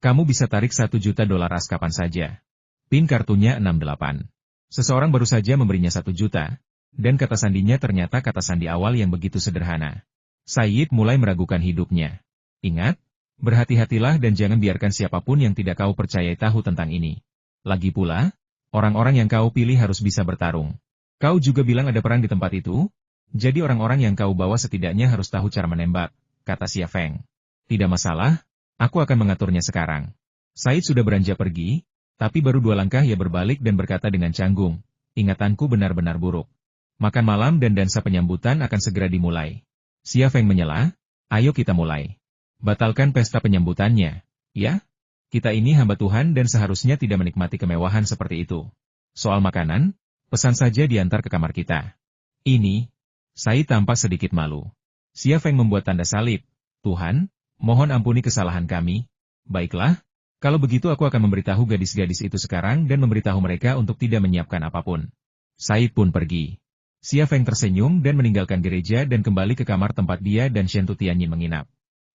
Kamu bisa tarik $1 juta kapan saja. PIN kartunya 68. Seseorang baru saja memberinya 1 juta, dan kata sandinya ternyata kata sandi awal yang begitu sederhana. Said mulai meragukan hidupnya. Ingat, berhati-hatilah dan jangan biarkan siapapun yang tidak kau percayai tahu tentang ini. Lagi pula, orang-orang yang kau pilih harus bisa bertarung. Kau juga bilang ada perang di tempat itu, jadi orang-orang yang kau bawa setidaknya harus tahu cara menembak, kata Xia Feng. Tidak masalah, aku akan mengaturnya sekarang. Said sudah beranjak pergi, tapi baru 2 langkah ia berbalik dan berkata dengan canggung, ingatanku benar-benar buruk. Makan malam dan dansa penyambutan akan segera dimulai. Xia Feng menyela, ayo kita mulai. Batalkan pesta penyambutannya, ya? Kita ini hamba Tuhan dan seharusnya tidak menikmati kemewahan seperti itu. Soal makanan, pesan saja diantar ke kamar kita. Ini, Said tampak sedikit malu. Xia Feng membuat tanda salib. Tuhan, mohon ampuni kesalahan kami. Baiklah, kalau begitu aku akan memberitahu gadis-gadis itu sekarang dan memberitahu mereka untuk tidak menyiapkan apapun. Said pun pergi. Xia Feng tersenyum dan meninggalkan gereja dan kembali ke kamar tempat dia dan Shen Tutianyin menginap.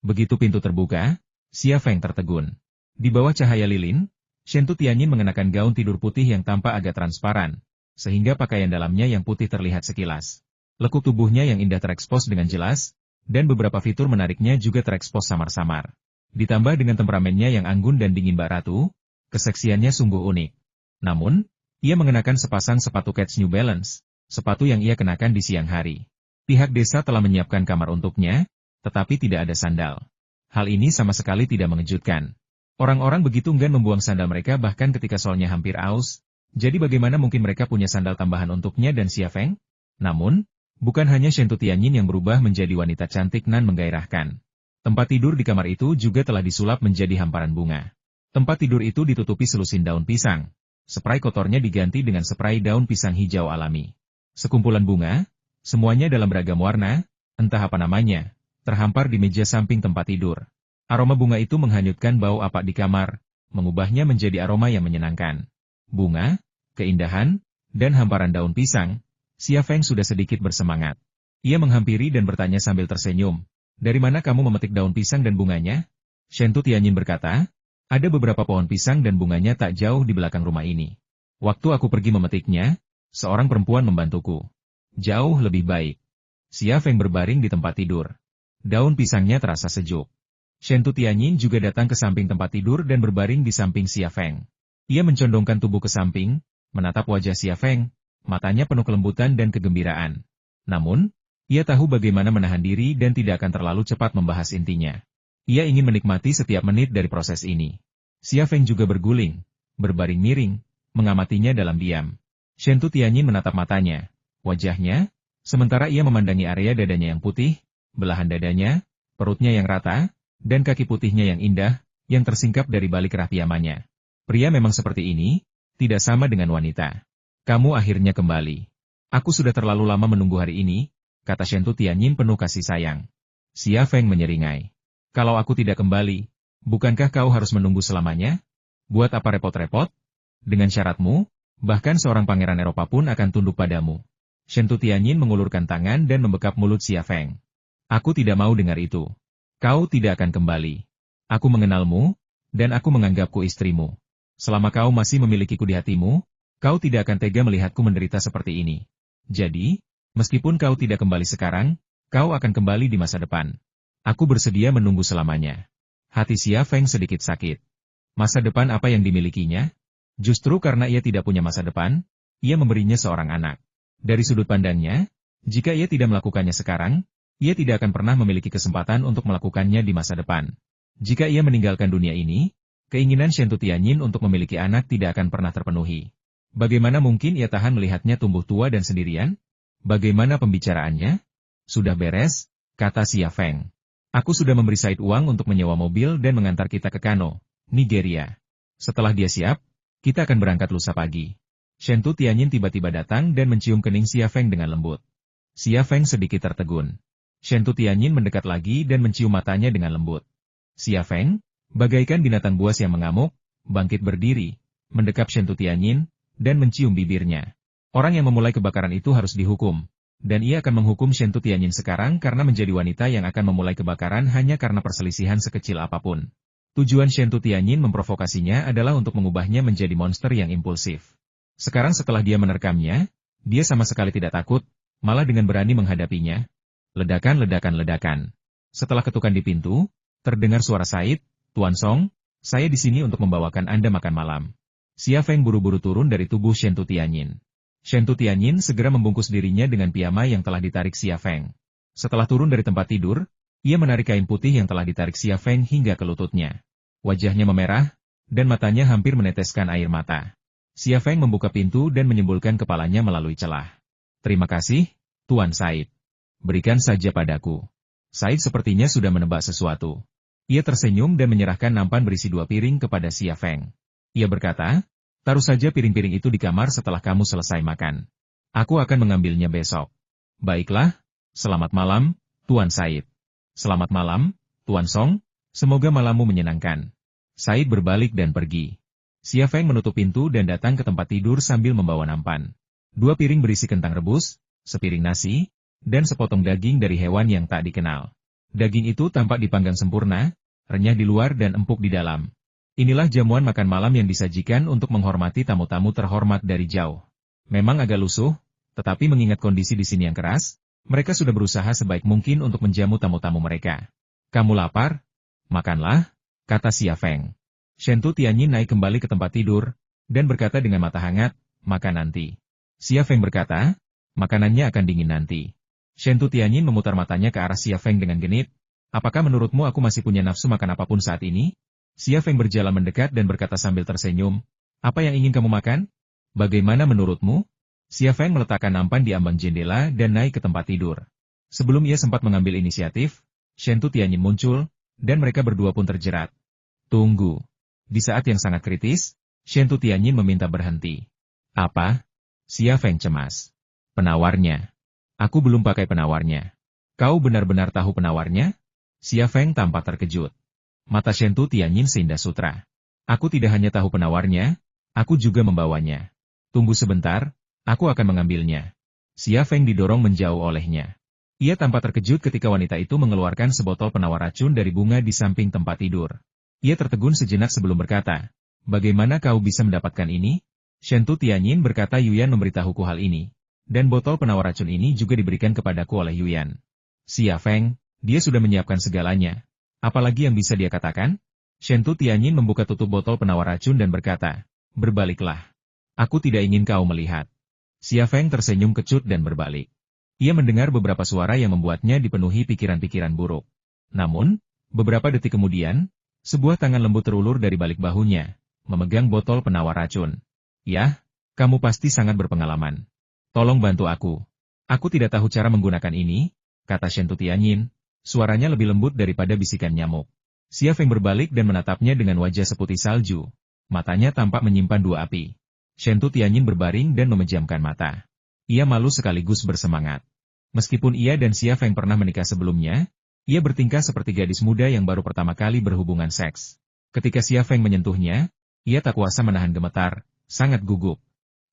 Begitu pintu terbuka, Xia Feng tertegun. Di bawah cahaya lilin, Shen Tutianyin mengenakan gaun tidur putih yang tampak agak transparan, sehingga pakaian dalamnya yang putih terlihat sekilas. Lekuk tubuhnya yang indah terekspos dengan jelas, dan beberapa fitur menariknya juga terekspos samar-samar. Ditambah dengan temperamennya yang anggun dan dingin Mbak Ratu, keseksiannya sungguh unik. Namun, ia mengenakan sepasang sepatu kets New Balance, sepatu yang ia kenakan di siang hari. Pihak desa telah menyiapkan kamar untuknya, tetapi tidak ada sandal. Hal ini sama sekali tidak mengejutkan. Orang-orang begitu enggan membuang sandal mereka bahkan ketika solnya hampir aus, jadi bagaimana mungkin mereka punya sandal tambahan untuknya dan Xia Feng? Namun, bukan hanya Shen Tutianyin yang berubah menjadi wanita cantik nan menggairahkan. Tempat tidur di kamar itu juga telah disulap menjadi hamparan bunga. Tempat tidur itu ditutupi selusin daun pisang. Spray kotornya diganti dengan spray daun pisang hijau alami. Sekumpulan bunga, semuanya dalam beragam warna, entah apa namanya, terhampar di meja samping tempat tidur. Aroma bunga itu menghanyutkan bau apak di kamar, mengubahnya menjadi aroma yang menyenangkan. Bunga, keindahan, dan hamparan daun pisang, Xia Feng sudah sedikit bersemangat. Ia menghampiri dan bertanya sambil tersenyum. Dari mana kamu memetik daun pisang dan bunganya? Shen Tutianyin berkata, ada beberapa pohon pisang dan bunganya tak jauh di belakang rumah ini. Waktu aku pergi memetiknya, seorang perempuan membantuku. Jauh lebih baik. Xia Feng berbaring di tempat tidur. Daun pisangnya terasa sejuk. Shen Tutianyin juga datang ke samping tempat tidur dan berbaring di samping Xia Feng. Ia mencondongkan tubuh ke samping, menatap wajah Xia Feng, matanya penuh kelembutan dan kegembiraan. Namun, ia tahu bagaimana menahan diri dan tidak akan terlalu cepat membahas intinya. Ia ingin menikmati setiap menit dari proses ini. Xia Feng juga berguling, berbaring miring, mengamatinya dalam diam. Shen Tutianyin menatap matanya, wajahnya, sementara ia memandangi area dadanya yang putih, belahan dadanya, perutnya yang rata, dan kaki putihnya yang indah, yang tersingkap dari balik rapiamannya. Pria memang seperti ini, tidak sama dengan wanita. Kamu akhirnya kembali. Aku sudah terlalu lama menunggu hari ini, kata Shen Tutianyin penuh kasih sayang. Xia Feng menyeringai. Kalau aku tidak kembali, bukankah kau harus menunggu selamanya? Buat apa repot-repot? Dengan syaratmu, bahkan seorang pangeran Eropa pun akan tunduk padamu. Shen Tutianyin mengulurkan tangan dan membekap mulut Xia Feng. Aku tidak mau dengar itu. Kau tidak akan kembali. Aku mengenalmu, dan aku menganggapku istrimu. Selama kau masih memilikiku di hatimu, kau tidak akan tega melihatku menderita seperti ini. Jadi, meskipun kau tidak kembali sekarang, kau akan kembali di masa depan. Aku bersedia menunggu selamanya. Hati Xia Feng sedikit sakit. Masa depan apa yang dimilikinya? Justru karena ia tidak punya masa depan, ia memberinya seorang anak. Dari sudut pandangnya, jika ia tidak melakukannya sekarang, ia tidak akan pernah memiliki kesempatan untuk melakukannya di masa depan. Jika ia meninggalkan dunia ini, keinginan Shen Tutianyin untuk memiliki anak tidak akan pernah terpenuhi. Bagaimana mungkin ia tahan melihatnya tumbuh tua dan sendirian? Bagaimana pembicaraannya? Sudah beres, kata Xia Feng. Aku sudah memberi Said uang untuk menyewa mobil dan mengantar kita ke Kano, Nigeria. Setelah dia siap, kita akan berangkat lusa pagi. Shen Tutianyin tiba-tiba datang dan mencium kening Xia Feng dengan lembut. Xia Feng sedikit tertegun. Shen Tutianyin mendekat lagi dan mencium matanya dengan lembut. Xia Feng, bagaikan binatang buas yang mengamuk, bangkit berdiri, mendekap Shen Tutianyin, dan mencium bibirnya. Orang yang memulai kebakaran itu harus dihukum. Dan ia akan menghukum Shen Tutianyin sekarang karena menjadi wanita yang akan memulai kebakaran hanya karena perselisihan sekecil apapun. Tujuan Shen Tutianyin memprovokasinya adalah untuk mengubahnya menjadi monster yang impulsif. Sekarang setelah dia menerkamnya, dia sama sekali tidak takut, malah dengan berani menghadapinya. Ledakan. Setelah ketukan di pintu, terdengar suara Said, Tuan Song, saya di sini untuk membawakan Anda makan malam. Xia Feng buru-buru turun dari tubuh Shen Tutianyin. Shen Tutianyin segera membungkus dirinya dengan piyama yang telah ditarik Xia Feng. Setelah turun dari tempat tidur, ia menarik kain putih yang telah ditarik Xia Feng hingga ke lututnya. Wajahnya memerah, dan matanya hampir meneteskan air mata. Xia Feng membuka pintu dan menyembulkan kepalanya melalui celah. Terima kasih, Tuan Said. Berikan saja padaku. Said sepertinya sudah menebak sesuatu. Ia tersenyum dan menyerahkan nampan berisi 2 piring kepada Xia Feng. Ia berkata, taruh saja piring-piring itu di kamar setelah kamu selesai makan. Aku akan mengambilnya besok. Baiklah, selamat malam, Tuan Said. Selamat malam, Tuan Song, semoga malammu menyenangkan. Said berbalik dan pergi. Xia Feng menutup pintu dan datang ke tempat tidur sambil membawa nampan. 2 piring berisi kentang rebus, sepiring nasi, dan sepotong daging dari hewan yang tak dikenal. Daging itu tampak dipanggang sempurna, renyah di luar dan empuk di dalam. Inilah jamuan makan malam yang disajikan untuk menghormati tamu-tamu terhormat dari jauh. Memang agak lusuh, tetapi mengingat kondisi di sini yang keras, mereka sudah berusaha sebaik mungkin untuk menjamu tamu-tamu mereka. Kamu lapar? Makanlah, kata Xia Feng. Shen Tu Tianyin naik kembali ke tempat tidur, dan berkata dengan mata hangat, makan nanti. Xia Feng berkata, makanannya akan dingin nanti. Shen Tu Tianyin memutar matanya ke arah Xia Feng dengan genit, apakah menurutmu aku masih punya nafsu makan apapun saat ini? Xia Feng berjalan mendekat dan berkata sambil tersenyum, apa yang ingin kamu makan? Bagaimana menurutmu? Xia Feng meletakkan nampan di ambang jendela dan naik ke tempat tidur. Sebelum ia sempat mengambil inisiatif, Shen Tu Tianyin muncul, dan mereka berdua pun terjerat. Tunggu. Di saat yang sangat kritis, Shen Tu Tianyin meminta berhenti. Apa? Xia Feng cemas. Penawarnya. Aku belum pakai penawarnya. Kau benar-benar tahu penawarnya? Xia Feng tampak terkejut. Mata Shen Tu Tianyin sindah sutra. Aku tidak hanya tahu penawarnya, aku juga membawanya. Tunggu sebentar. Aku akan mengambilnya. Xia Feng didorong menjauh olehnya. Ia tampak terkejut ketika wanita itu mengeluarkan sebotol penawar racun dari bunga di samping tempat tidur. Ia tertegun sejenak sebelum berkata, bagaimana kau bisa mendapatkan ini? Shen Tu Tianyin berkata Yuyan memberitahuku hal ini. Dan botol penawar racun ini juga diberikan kepadaku oleh Yuyan. Xia Feng, dia sudah menyiapkan segalanya. Apalagi yang bisa dia katakan? Shen Tu Tianyin membuka tutup botol penawar racun dan berkata, berbaliklah. Aku tidak ingin kau melihat. Xia Feng tersenyum kecut dan berbalik. Ia mendengar beberapa suara yang membuatnya dipenuhi pikiran-pikiran buruk. Namun, beberapa detik kemudian, sebuah tangan lembut terulur dari balik bahunya, memegang botol penawar racun. Yah, kamu pasti sangat berpengalaman. Tolong bantu aku. Aku tidak tahu cara menggunakan ini, kata Shen Tu Tianyin. Suaranya lebih lembut daripada bisikan nyamuk. Xia Feng berbalik dan menatapnya dengan wajah seputih salju. Matanya tampak menyimpan dua api. Shen Tu Tianyin berbaring dan memejamkan mata. Ia malu sekaligus bersemangat. Meskipun ia dan Xia Feng pernah menikah sebelumnya, ia bertingkah seperti gadis muda yang baru pertama kali berhubungan seks. Ketika Xia Feng menyentuhnya, ia tak kuasa menahan gemetar, sangat gugup.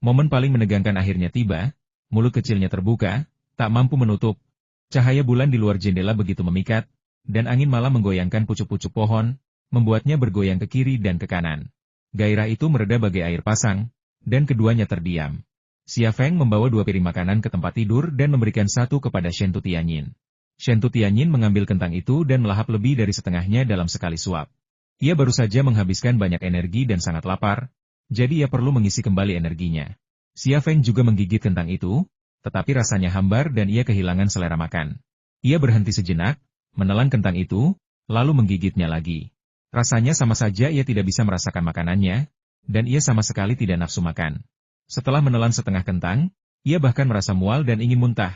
Momen paling menegangkan akhirnya tiba, mulut kecilnya terbuka, tak mampu menutup. Cahaya bulan di luar jendela begitu memikat, dan angin malam menggoyangkan pucuk-pucuk pohon, membuatnya bergoyang ke kiri dan ke kanan. Gairah itu mereda bagai air pasang, dan keduanya terdiam. Xia Feng membawa dua piring makanan ke tempat tidur dan memberikan satu kepada Shen Tu Tianyin. Shen Tu Tianyin mengambil kentang itu dan melahap lebih dari setengahnya dalam sekali suap. Ia baru saja menghabiskan banyak energi dan sangat lapar, jadi ia perlu mengisi kembali energinya. Xia Feng juga menggigit kentang itu, tetapi rasanya hambar dan ia kehilangan selera makan. Ia berhenti sejenak, menelan kentang itu, lalu menggigitnya lagi. Rasanya sama saja ia tidak bisa merasakan makanannya, dan ia sama sekali tidak nafsu makan. Setelah menelan setengah kentang, ia bahkan merasa mual dan ingin muntah.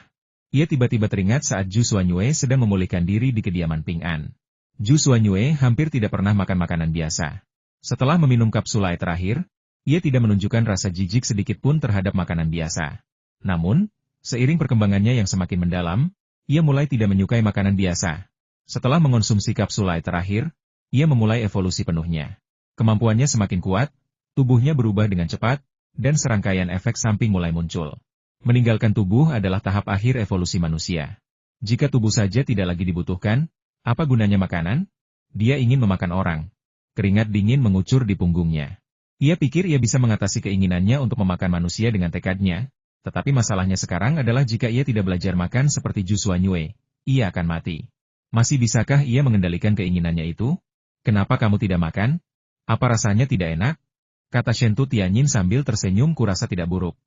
Ia tiba-tiba teringat saat Zhu Xuanyue sedang memulihkan diri di kediaman Ping An. Zhu Xuanyue hampir tidak pernah makan makanan biasa. Setelah meminum kapsul air terakhir, ia tidak menunjukkan rasa jijik sedikit pun terhadap makanan biasa. Namun, seiring perkembangannya yang semakin mendalam, ia mulai tidak menyukai makanan biasa. Setelah mengonsumsi kapsul air terakhir, ia memulai evolusi penuhnya. Kemampuannya semakin kuat, tubuhnya berubah dengan cepat, dan serangkaian efek samping mulai muncul. Meninggalkan tubuh adalah tahap akhir evolusi manusia. Jika tubuh saja tidak lagi dibutuhkan, apa gunanya makanan? Dia ingin memakan orang. Keringat dingin mengucur di punggungnya. Ia pikir ia bisa mengatasi keinginannya untuk memakan manusia dengan tekadnya, tetapi masalahnya sekarang adalah jika ia tidak belajar makan seperti Zhu Xuanyue, ia akan mati. Masih bisakah ia mengendalikan keinginannya itu? Kenapa kamu tidak makan? Apa rasanya tidak enak? Kata Shen Tu Tianyin sambil tersenyum kurasa tidak buruk.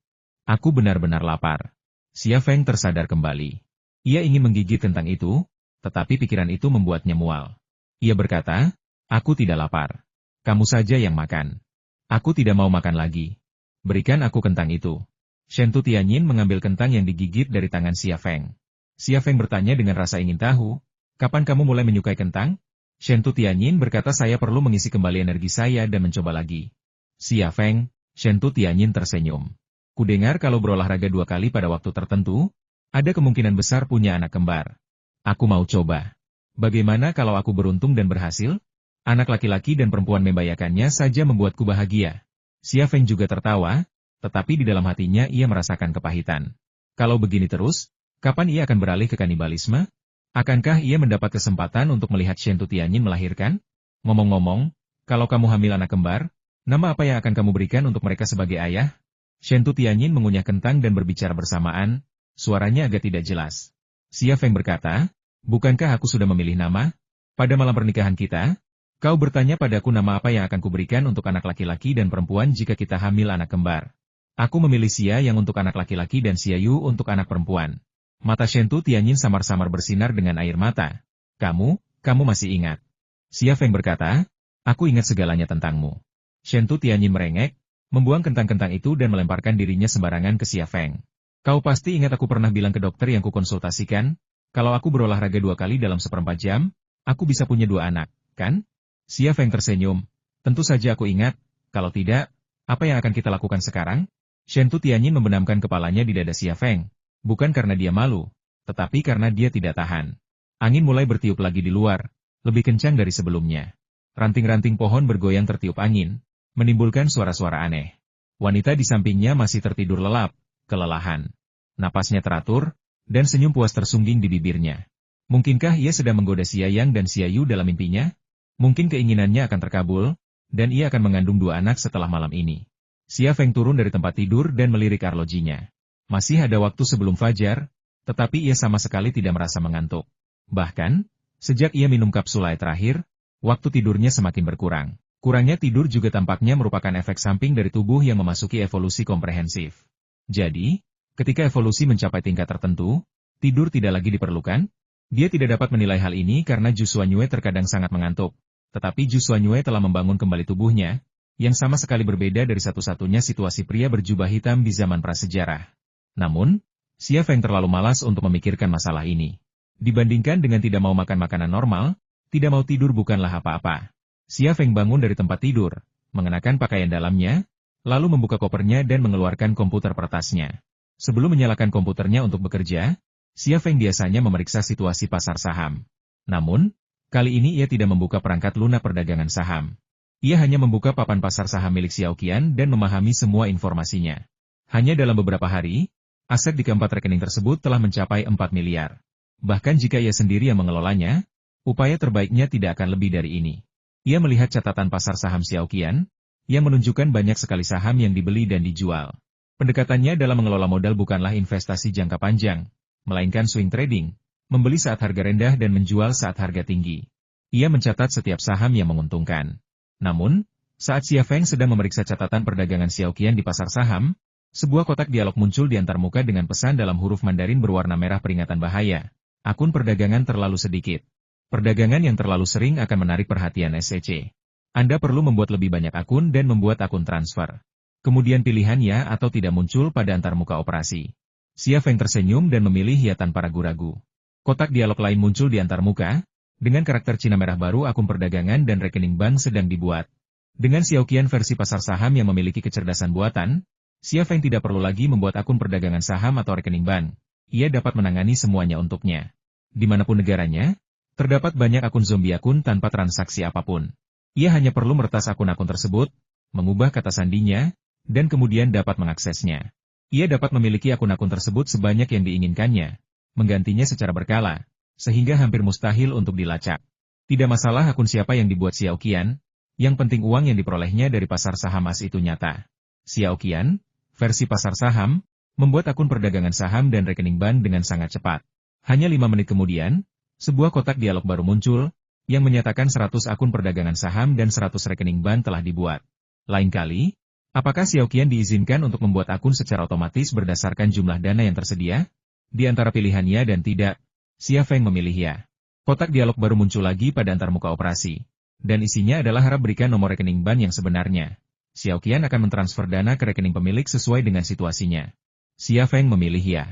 Aku benar-benar lapar. Xia Feng tersadar kembali. Ia ingin menggigit kentang itu, tetapi pikiran itu membuatnya mual. Ia berkata, aku tidak lapar. Kamu saja yang makan. Aku tidak mau makan lagi. Berikan aku kentang itu. Shen Tu Tianyin mengambil kentang yang digigit dari tangan Xia Feng. Xia Feng bertanya dengan rasa ingin tahu, kapan kamu mulai menyukai kentang? Shen Tu Tianyin berkata saya perlu mengisi kembali energi saya dan mencoba lagi. Xia Feng, Shen Tu Tianyin tersenyum. Kudengar kalau berolahraga 2 kali pada waktu tertentu, ada kemungkinan besar punya anak kembar. Aku mau coba. Bagaimana kalau aku beruntung dan berhasil? Anak laki-laki dan perempuan membahayakannya saja membuatku bahagia. Xia Feng juga tertawa, tetapi di dalam hatinya ia merasakan kepahitan. Kalau begini terus, kapan ia akan beralih ke kanibalisme? Akankah ia mendapat kesempatan untuk melihat Shen Tutianyin melahirkan? Ngomong-ngomong, kalau kamu hamil anak kembar, nama apa yang akan kamu berikan untuk mereka sebagai ayah? Shen Tutianyin mengunyah kentang dan berbicara bersamaan, suaranya agak tidak jelas. Xia Feng berkata, bukankah aku sudah memilih nama? Pada malam pernikahan kita, kau bertanya padaku nama apa yang akan kuberikan untuk anak laki-laki dan perempuan jika kita hamil anak kembar. Aku memilih Xia yang untuk anak laki-laki dan Xia Yu untuk anak perempuan. Mata Shen Tutianyin samar-samar bersinar dengan air mata. Kamu masih ingat. Xia Feng berkata, aku ingat segalanya tentangmu. Shen Tutianyin merengek, membuang kentang-kentang itu dan melemparkan dirinya sembarangan ke Xia Feng. Kau pasti ingat aku pernah bilang ke dokter yang kukonsultasikan, kalau aku berolahraga 2 kali dalam 1/4 jam, aku bisa punya 2 anak, kan? Xia Feng tersenyum. Tentu saja aku ingat, kalau tidak, apa yang akan kita lakukan sekarang? Shen Tutianyin membenamkan kepalanya di dada Xia Feng, bukan karena dia malu, tetapi karena dia tidak tahan. Angin mulai bertiup lagi di luar, lebih kencang dari sebelumnya. Ranting-ranting pohon bergoyang tertiup angin, menimbulkan suara-suara aneh. Wanita di sampingnya masih tertidur lelap, kelelahan. Napasnya teratur, dan senyum puas tersungging di bibirnya. Mungkinkah ia sedang menggoda Xia Yang dan Xia Yu dalam mimpinya? Mungkin keinginannya akan terkabul, dan ia akan mengandung 2 anak setelah malam ini. Xia Feng turun dari tempat tidur dan melirik arlojinya. Masih ada waktu sebelum fajar, tetapi ia sama sekali tidak merasa mengantuk. Bahkan, sejak ia minum kapsul air terakhir, waktu tidurnya semakin berkurang. Kurangnya tidur juga tampaknya merupakan efek samping dari tubuh yang memasuki evolusi komprehensif. Jadi, ketika evolusi mencapai tingkat tertentu, tidur tidak lagi diperlukan. Dia tidak dapat menilai hal ini karena Zhu Xuanyue terkadang sangat mengantuk. Tetapi Zhu Xuanyue telah membangun kembali tubuhnya, yang sama sekali berbeda dari satu-satunya situasi pria berjubah hitam di zaman prasejarah. Namun, Xia Feng terlalu malas untuk memikirkan masalah ini. Dibandingkan dengan tidak mau makan makanan normal, tidak mau tidur bukanlah apa-apa. Xia Feng bangun dari tempat tidur, mengenakan pakaian dalamnya, lalu membuka kopernya dan mengeluarkan komputer pertasnya. Sebelum menyalakan komputernya untuk bekerja, Xia Feng biasanya memeriksa situasi pasar saham. Namun, kali ini ia tidak membuka perangkat lunak perdagangan saham. Ia hanya membuka papan pasar saham milik Xiao Qian dan memahami semua informasinya. Hanya dalam beberapa hari, aset di keempat rekening tersebut telah mencapai 4 miliar. Bahkan jika ia sendiri yang mengelolanya, upaya terbaiknya tidak akan lebih dari ini. Ia melihat catatan pasar saham Xiao Qian, yang menunjukkan banyak sekali saham yang dibeli dan dijual. Pendekatannya dalam mengelola modal bukanlah investasi jangka panjang, melainkan swing trading, membeli saat harga rendah dan menjual saat harga tinggi. Ia mencatat setiap saham yang menguntungkan. Namun, saat Xia Feng sedang memeriksa catatan perdagangan Xiao Qian di pasar saham, sebuah kotak dialog muncul di antarmuka dengan pesan dalam huruf Mandarin berwarna merah peringatan bahaya. Akun perdagangan terlalu sedikit. Perdagangan yang terlalu sering akan menarik perhatian SEC. Anda perlu membuat lebih banyak akun dan membuat akun transfer. Kemudian pilihan ya atau tidak muncul pada antarmuka operasi. Xia Feng tersenyum dan memilih ya tanpa ragu-ragu. Kotak dialog lain muncul di antarmuka, dengan karakter Cina merah baru akun perdagangan dan rekening bank sedang dibuat. Dengan Xiao Qian versi pasar saham yang memiliki kecerdasan buatan, Xia Feng tidak perlu lagi membuat akun perdagangan saham atau rekening bank. Ia dapat menangani semuanya untuknya. Dimanapun negaranya, terdapat banyak akun zombie akun tanpa transaksi apapun. Ia hanya perlu meretas akun-akun tersebut, mengubah kata sandinya, dan kemudian dapat mengaksesnya. Ia dapat memiliki akun-akun tersebut sebanyak yang diinginkannya, menggantinya secara berkala, sehingga hampir mustahil untuk dilacak. Tidak masalah akun siapa yang dibuat Xiao Qian, yang penting uang yang diperolehnya dari pasar saham as itu nyata. Xiao Qian, versi pasar saham, membuat akun perdagangan saham dan rekening bank dengan sangat cepat. Hanya 5 menit kemudian, sebuah kotak dialog baru muncul, yang menyatakan 100 akun perdagangan saham dan 100 rekening bank telah dibuat. Lain kali, apakah Xiao Qian diizinkan untuk membuat akun secara otomatis berdasarkan jumlah dana yang tersedia? Di antara pilihan ya dan tidak, Xia Feng memilih ya. Kotak dialog baru muncul lagi pada antarmuka operasi. Dan isinya adalah harap berikan nomor rekening bank yang sebenarnya. Xiao Qian akan mentransfer dana ke rekening pemilik sesuai dengan situasinya. Xia Feng memilih ya.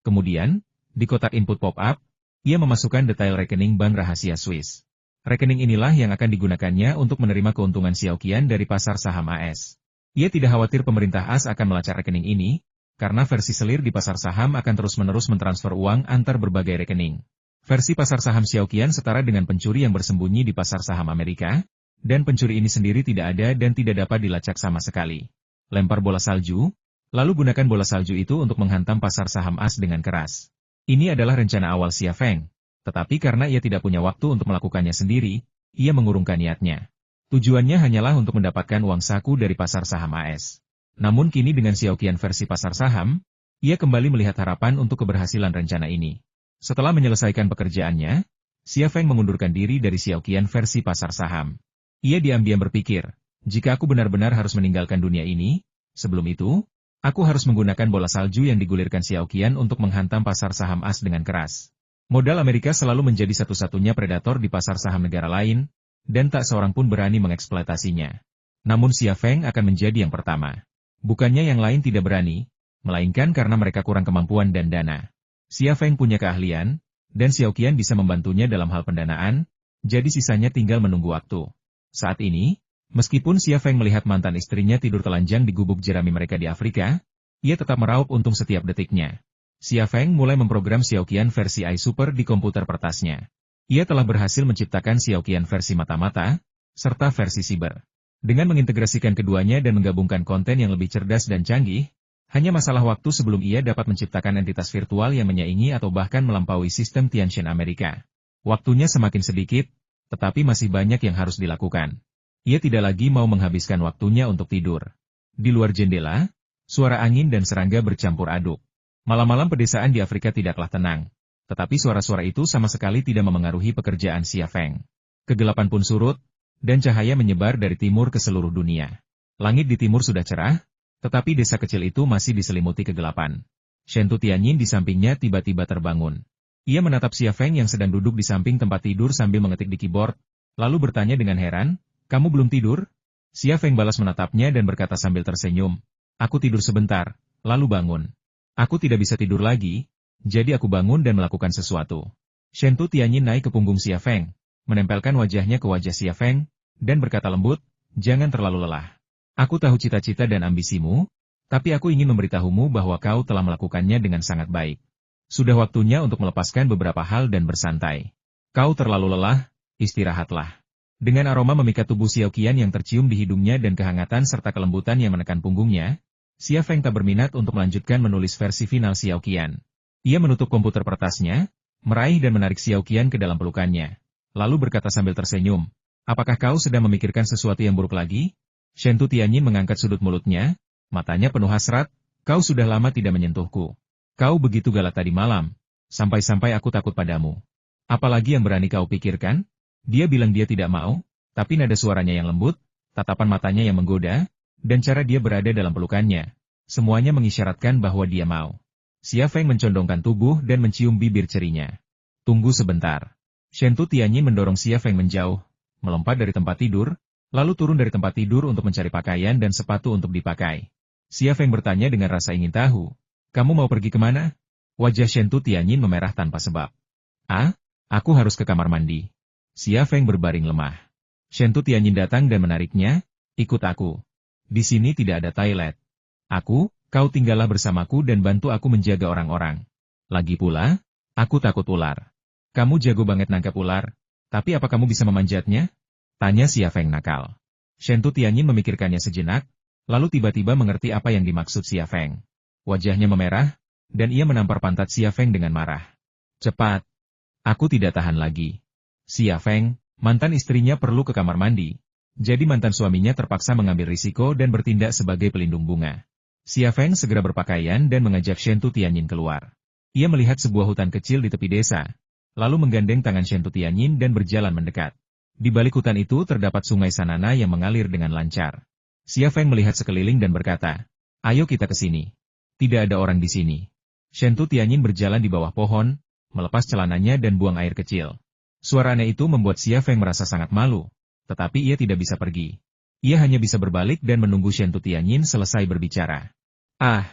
Kemudian, di kotak input pop-up, ia memasukkan detail rekening bank rahasia Swiss. Rekening inilah yang akan digunakannya untuk menerima keuntungan Xiao Qian dari pasar saham AS. Ia tidak khawatir pemerintah AS akan melacak rekening ini, karena versi selir di pasar saham akan terus-menerus mentransfer uang antar berbagai rekening. Versi pasar saham Xiao Qian setara dengan pencuri yang bersembunyi di pasar saham Amerika, dan pencuri ini sendiri tidak ada dan tidak dapat dilacak sama sekali. Lempar bola salju, Lalu gunakan bola salju itu untuk menghantam pasar saham AS dengan keras. Ini adalah rencana awal Xia Feng. Tetapi karena ia tidak punya waktu untuk melakukannya sendiri, ia mengurungkan niatnya. Tujuannya hanyalah untuk mendapatkan uang saku dari pasar saham AS. Namun kini dengan Xiao Qian versi pasar saham, ia kembali melihat harapan untuk keberhasilan rencana ini. Setelah menyelesaikan pekerjaannya, Xia Feng mengundurkan diri dari Xiao Qian versi pasar saham. Ia diam-diam berpikir, jika aku benar-benar harus meninggalkan dunia ini, sebelum itu, aku harus menggunakan bola salju yang digulirkan Xiao Qian untuk menghantam pasar saham AS dengan keras. Modal Amerika selalu menjadi satu-satunya predator di pasar saham negara lain, dan tak seorang pun berani mengeksploitasinya. Namun Xia Feng akan menjadi yang pertama. Bukannya yang lain tidak berani, melainkan karena mereka kurang kemampuan dan dana. Xia Feng punya keahlian, dan Xiao Qian bisa membantunya dalam hal pendanaan, jadi sisanya tinggal menunggu waktu. Saat ini, meskipun Xia Feng melihat mantan istrinya tidur telanjang di gubuk jerami mereka di Afrika, ia tetap meraup untung setiap detiknya. Xia Feng mulai memprogram Xiao Qian versi AI Super di komputer pertasnya. Ia telah berhasil menciptakan Xiao Qian versi mata-mata, serta versi siber. Dengan mengintegrasikan keduanya dan menggabungkan konten yang lebih cerdas dan canggih, hanya masalah waktu sebelum ia dapat menciptakan entitas virtual yang menyaingi atau bahkan melampaui sistem Tiantian Amerika. Waktunya semakin sedikit, tetapi masih banyak yang harus dilakukan. Ia tidak lagi mau menghabiskan waktunya untuk tidur. Di luar jendela, suara angin dan serangga bercampur aduk. Malam-malam pedesaan di Afrika tidaklah tenang. Tetapi suara-suara itu sama sekali tidak memengaruhi pekerjaan Xia Feng. Kegelapan pun surut, dan cahaya menyebar dari timur ke seluruh dunia. Langit di timur sudah cerah, tetapi desa kecil itu masih diselimuti kegelapan. Shen Tu Tianyin di sampingnya tiba-tiba terbangun. Ia menatap Xia Feng yang sedang duduk di samping tempat tidur sambil mengetik di keyboard, lalu bertanya dengan heran, "Kamu belum tidur?" Xia Feng balas menatapnya dan berkata sambil tersenyum, "Aku tidur sebentar, lalu bangun. Aku tidak bisa tidur lagi, jadi aku bangun dan melakukan sesuatu." Shen Tu Tianyin naik ke punggung Xia Feng, menempelkan wajahnya ke wajah Xia Feng, dan berkata lembut, "Jangan terlalu lelah. Aku tahu cita-cita dan ambisimu, tapi aku ingin memberitahumu bahwa kau telah melakukannya dengan sangat baik. Sudah waktunya untuk melepaskan beberapa hal dan bersantai. Kau terlalu lelah, istirahatlah." Dengan aroma memikat tubuh Xiao Qian yang tercium di hidungnya dan kehangatan serta kelembutan yang menekan punggungnya, Xia Feng tak berminat untuk melanjutkan menulis versi final Xiao Qian. Ia menutup komputer pertasnya, meraih dan menarik Xiao Qian ke dalam pelukannya. Lalu berkata sambil tersenyum, "Apakah kau sedang memikirkan sesuatu yang buruk lagi?" Shen Tu Tianyin mengangkat sudut mulutnya, matanya penuh hasrat, "Kau sudah lama tidak menyentuhku. Kau begitu galak tadi malam, sampai-sampai aku takut padamu. Apalagi yang berani kau pikirkan?" Dia bilang dia tidak mau, tapi nada suaranya yang lembut, tatapan matanya yang menggoda, dan cara dia berada dalam pelukannya, semuanya mengisyaratkan bahwa dia mau. Xia Feng mencondongkan tubuh dan mencium bibir cerinya. "Tunggu sebentar." Shen Tu Tianyin mendorong Xia Feng menjauh, melompat dari tempat tidur, lalu turun dari tempat tidur untuk mencari pakaian dan sepatu untuk dipakai. Xia Feng bertanya dengan rasa ingin tahu, "Kamu mau pergi kemana?" Wajah Shen Tu Tianyin memerah tanpa sebab. "Ah, aku harus ke kamar mandi." Xia Feng berbaring lemah. Shen Tu Tianyin datang dan menariknya, "Ikut aku. Di sini tidak ada toilet. Kau tinggallah bersamaku dan bantu aku menjaga orang-orang. Lagi pula, aku takut ular." "Kamu jago banget nangkap ular, tapi apa kamu bisa memanjatnya?" tanya Xia Feng nakal. Shen Tu Tianyin memikirkannya sejenak, lalu tiba-tiba mengerti apa yang dimaksud Xia Feng. Wajahnya memerah, dan ia menampar pantat Xia Feng dengan marah. "Cepat. Aku tidak tahan lagi." Xia Feng, mantan istrinya perlu ke kamar mandi. Jadi mantan suaminya terpaksa mengambil risiko dan bertindak sebagai pelindung bunga. Xia Feng segera berpakaian dan mengajak Shen Tu Tianyin keluar. Ia melihat sebuah hutan kecil di tepi desa, lalu menggandeng tangan Shen Tu Tianyin dan berjalan mendekat. Di balik hutan itu terdapat sungai Sanana yang mengalir dengan lancar. Xia Feng melihat sekeliling dan berkata, "Ayo kita ke sini. Tidak ada orang di sini." Shen Tu Tianyin berjalan di bawah pohon, melepas celananya dan buang air kecil. Suara aneh itu membuat Xia Feng merasa sangat malu. Tetapi ia tidak bisa pergi. Ia hanya bisa berbalik dan menunggu Shen Tu Tianyin selesai berbicara. "Ah!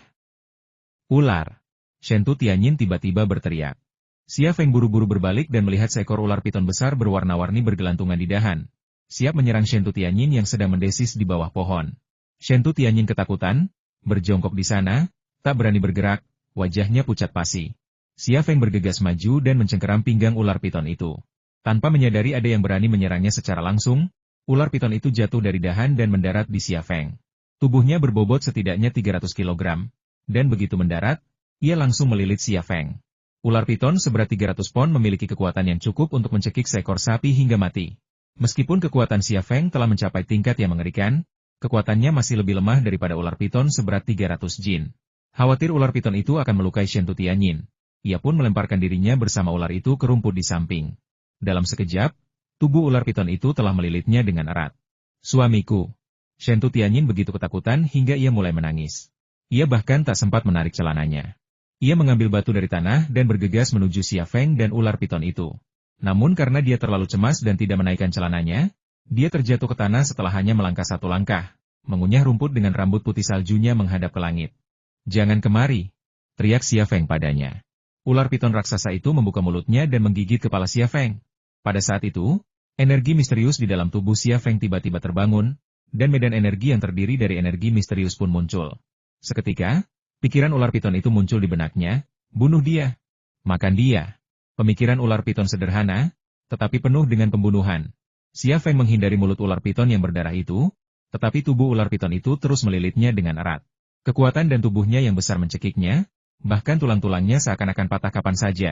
Ular!" Shen Tu Tianyin tiba-tiba berteriak. Xia Feng buru-buru berbalik dan melihat seekor ular piton besar berwarna-warni bergelantungan di dahan, siap menyerang Shen Tu Tianyin yang sedang mendesis di bawah pohon. Shen Tu Tianyin ketakutan, berjongkok di sana, tak berani bergerak, wajahnya pucat pasi. Xia Feng bergegas maju dan mencengkeram pinggang ular piton itu. Tanpa menyadari ada yang berani menyerangnya secara langsung, ular piton itu jatuh dari dahan dan mendarat di Xia Feng. Tubuhnya berbobot setidaknya 300 kilogram, dan begitu mendarat, ia langsung melilit Xia Feng. Ular piton seberat 300 pon memiliki kekuatan yang cukup untuk mencekik seekor sapi hingga mati. Meskipun kekuatan Xia Feng telah mencapai tingkat yang mengerikan, kekuatannya masih lebih lemah daripada ular piton seberat 300 jin. Khawatir ular piton itu akan melukai Shen Tianyin. Ia pun melemparkan dirinya bersama ular itu ke rumput di samping. Dalam sekejap, tubuh ular piton itu telah melilitnya dengan erat. Suamiku. Shen Tianyin begitu ketakutan hingga ia mulai menangis. Ia bahkan tak sempat menarik celananya. Ia mengambil batu dari tanah dan bergegas menuju Xia Feng dan ular piton itu. Namun karena dia terlalu cemas dan tidak menaikkan celananya, dia terjatuh ke tanah setelah hanya melangkah satu langkah, mengunyah rumput dengan rambut putih saljunya menghadap ke langit. Jangan kemari, teriak Xia Feng padanya. Ular piton raksasa itu membuka mulutnya dan menggigit kepala Xia Feng. Pada saat itu, energi misterius di dalam tubuh Xia Feng tiba-tiba terbangun, dan medan energi yang terdiri dari energi misterius pun muncul. Seketika, pikiran ular piton itu muncul di benaknya, bunuh dia, makan dia. Pemikiran ular piton sederhana, tetapi penuh dengan pembunuhan. Xia Feng menghindari mulut ular piton yang berdarah itu, tetapi tubuh ular piton itu terus melilitnya dengan erat. Kekuatan dan tubuhnya yang besar mencekiknya, bahkan tulang-tulangnya seakan-akan patah kapan saja.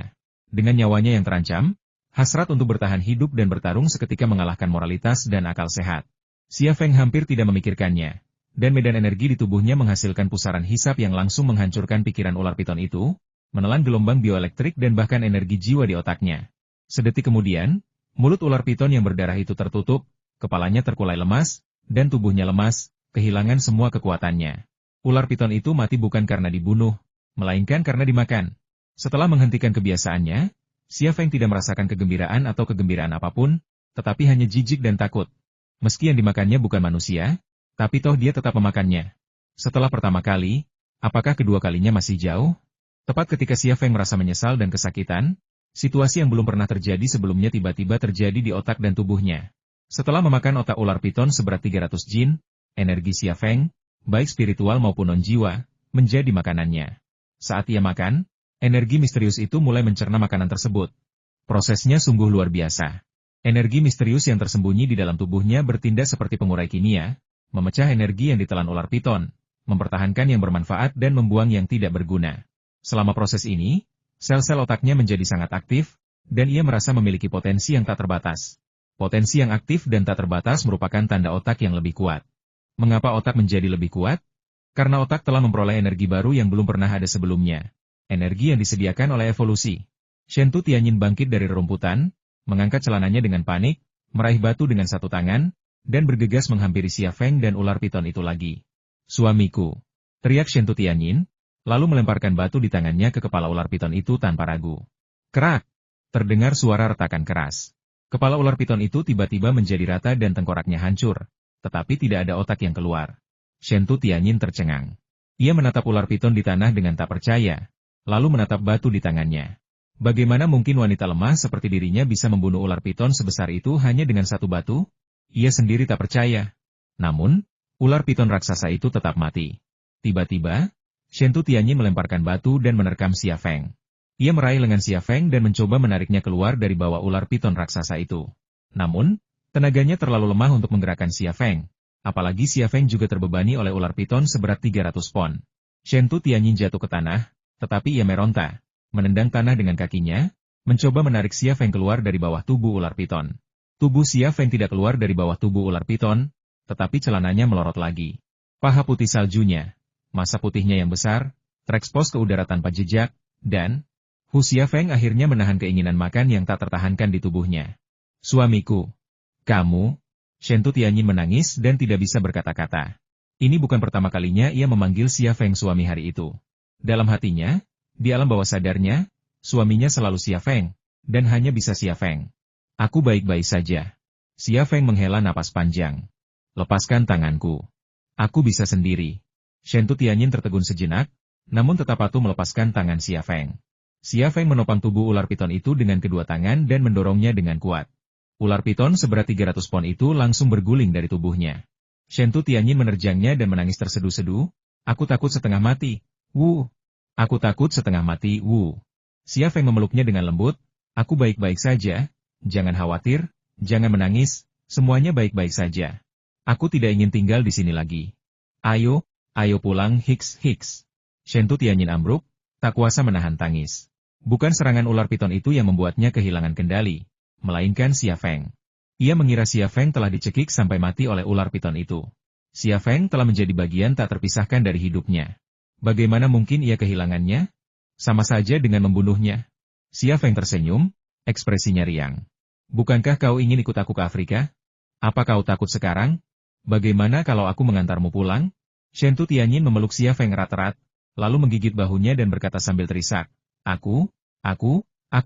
Dengan nyawanya yang terancam, hasrat untuk bertahan hidup dan bertarung seketika mengalahkan moralitas dan akal sehat. Xia Feng hampir tidak memikirkannya, dan medan energi di tubuhnya menghasilkan pusaran hisap yang langsung menghancurkan pikiran ular piton itu, menelan gelombang bioelektrik dan bahkan energi jiwa di otaknya. Sedetik kemudian, mulut ular piton yang berdarah itu tertutup, kepalanya terkulai lemas, dan tubuhnya lemas, kehilangan semua kekuatannya. Ular piton itu mati bukan karena dibunuh, melainkan karena dimakan. Setelah menghentikan kebiasaannya, Xia Feng tidak merasakan kegembiraan atau kegembiraan apapun, tetapi hanya jijik dan takut. Meski yang dimakannya bukan manusia, tapi toh dia tetap memakannya. Setelah pertama kali, apakah kedua kalinya masih jauh? Tepat ketika Xia Feng merasa menyesal dan kesakitan, situasi yang belum pernah terjadi sebelumnya tiba-tiba terjadi di otak dan tubuhnya. Setelah memakan otak ular piton seberat 300 jin, energi Xia Feng, baik spiritual maupun non-jiwa, menjadi makanannya. Saat ia makan, energi misterius itu mulai mencerna makanan tersebut. Prosesnya sungguh luar biasa. Energi misterius yang tersembunyi di dalam tubuhnya bertindak seperti pengurai kimia, memecah energi yang ditelan ular piton, mempertahankan yang bermanfaat dan membuang yang tidak berguna. Selama proses ini, sel-sel otaknya menjadi sangat aktif, dan ia merasa memiliki potensi yang tak terbatas. Potensi yang aktif dan tak terbatas merupakan tanda otak yang lebih kuat. Mengapa otak menjadi lebih kuat? Karena otak telah memperoleh energi baru yang belum pernah ada sebelumnya. Energi yang disediakan oleh evolusi. Shen Tianyin bangkit dari rerumputan, mengangkat celananya dengan panik, meraih batu dengan satu tangan, dan bergegas menghampiri Xia Feng dan ular piton itu lagi. Suamiku, teriak Shen Tianyin, lalu melemparkan batu di tangannya ke kepala ular piton itu tanpa ragu. Kerak! Terdengar suara retakan keras. Kepala ular piton itu tiba-tiba menjadi rata dan tengkoraknya hancur, tetapi tidak ada otak yang keluar. Shen Tianyin tercengang. Ia menatap ular piton di tanah dengan tak percaya, lalu menatap batu di tangannya. Bagaimana mungkin wanita lemah seperti dirinya bisa membunuh ular piton sebesar itu hanya dengan satu batu? Ia sendiri tak percaya. Namun, ular piton raksasa itu tetap mati. Tiba-tiba, Shen Tianyin melemparkan batu dan menerkam Xia Feng. Ia meraih lengan Xia Feng dan mencoba menariknya keluar dari bawah ular piton raksasa itu. Namun, tenaganya terlalu lemah untuk menggerakkan Xia Feng. Apalagi Xia Feng juga terbebani oleh ular piton seberat 300 pon. Shen Tianyin jatuh ke tanah, tetapi ia meronta. Menendang tanah dengan kakinya, mencoba menarik Xia Feng keluar dari bawah tubuh ular piton. Tubuh Xia Feng tidak keluar dari bawah tubuh ular piton, tetapi celananya melorot lagi. Paha putih saljunya, masa putihnya yang besar, terekspos ke udara tanpa jejak, dan Xia Feng akhirnya menahan keinginan makan yang tak tertahankan di tubuhnya. Suamiku, kamu, Shen Tianyin menangis dan tidak bisa berkata-kata. Ini bukan pertama kalinya ia memanggil Xia Feng suami hari itu. Dalam hatinya, di alam bawah sadarnya, suaminya selalu Xia Feng, dan hanya bisa Xia Feng. Aku baik-baik saja. Xia Feng menghela napas panjang. Lepaskan tanganku. Aku bisa sendiri. Shen Tianyin tertegun sejenak, namun tetap patuh melepaskan tangan Xia Feng. Xia Feng menopang tubuh ular piton itu dengan kedua tangan dan mendorongnya dengan kuat. Ular piton seberat 300 pon itu langsung berguling dari tubuhnya. Shen Tianyin menerjangnya dan menangis terseduh-seduh. Aku takut setengah mati. Wu. Aku takut setengah mati, Wu. Xia Feng memeluknya dengan lembut. Aku baik-baik saja. Jangan khawatir, jangan menangis, semuanya baik-baik saja. Aku tidak ingin tinggal di sini lagi. Ayo, ayo pulang Hiks Hiks. Shentu Tianyin ambruk, tak kuasa menahan tangis. Bukan serangan ular piton itu yang membuatnya kehilangan kendali, melainkan Xia Feng. Ia mengira Xia Feng telah dicekik sampai mati oleh ular piton itu. Xia Feng telah menjadi bagian tak terpisahkan dari hidupnya. Bagaimana mungkin ia kehilangannya? Sama saja dengan membunuhnya. Xia Feng tersenyum, ekspresinya riang. Bukankah kau ingin ikut aku ke Afrika? Apa kau takut sekarang? Bagaimana kalau aku mengantarmu pulang? Shentu Tianyin memeluk Xia Feng erat-erat, lalu menggigit bahunya dan berkata sambil terisak. Aku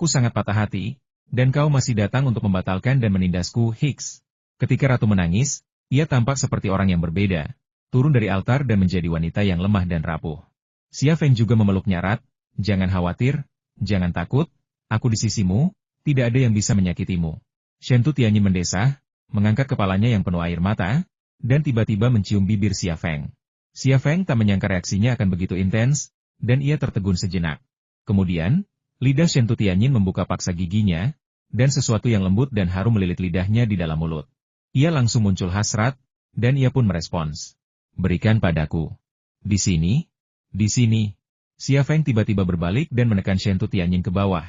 sangat patah hati, dan kau masih datang untuk membatalkan dan menindasku, Hiks. Ketika Ratu menangis, ia tampak seperti orang yang berbeda, turun dari altar dan menjadi wanita yang lemah dan rapuh. Xia Feng juga memeluknya erat, jangan khawatir, jangan takut, aku di sisimu, tidak ada yang bisa menyakitimu. Shentu Tianyin mendesah, mengangkat kepalanya yang penuh air mata, dan tiba-tiba mencium bibir Xia Feng. Xia Feng tak menyangka reaksinya akan begitu intens, dan ia tertegun sejenak. Kemudian, lidah Shentu Tianyin membuka paksa giginya, dan sesuatu yang lembut dan harum melilit lidahnya di dalam mulut. Ia langsung muncul hasrat, dan ia pun merespons. Berikan padaku. Di sini. Di sini. Xia Feng tiba-tiba berbalik dan menekan Shentu Tianyin ke bawah.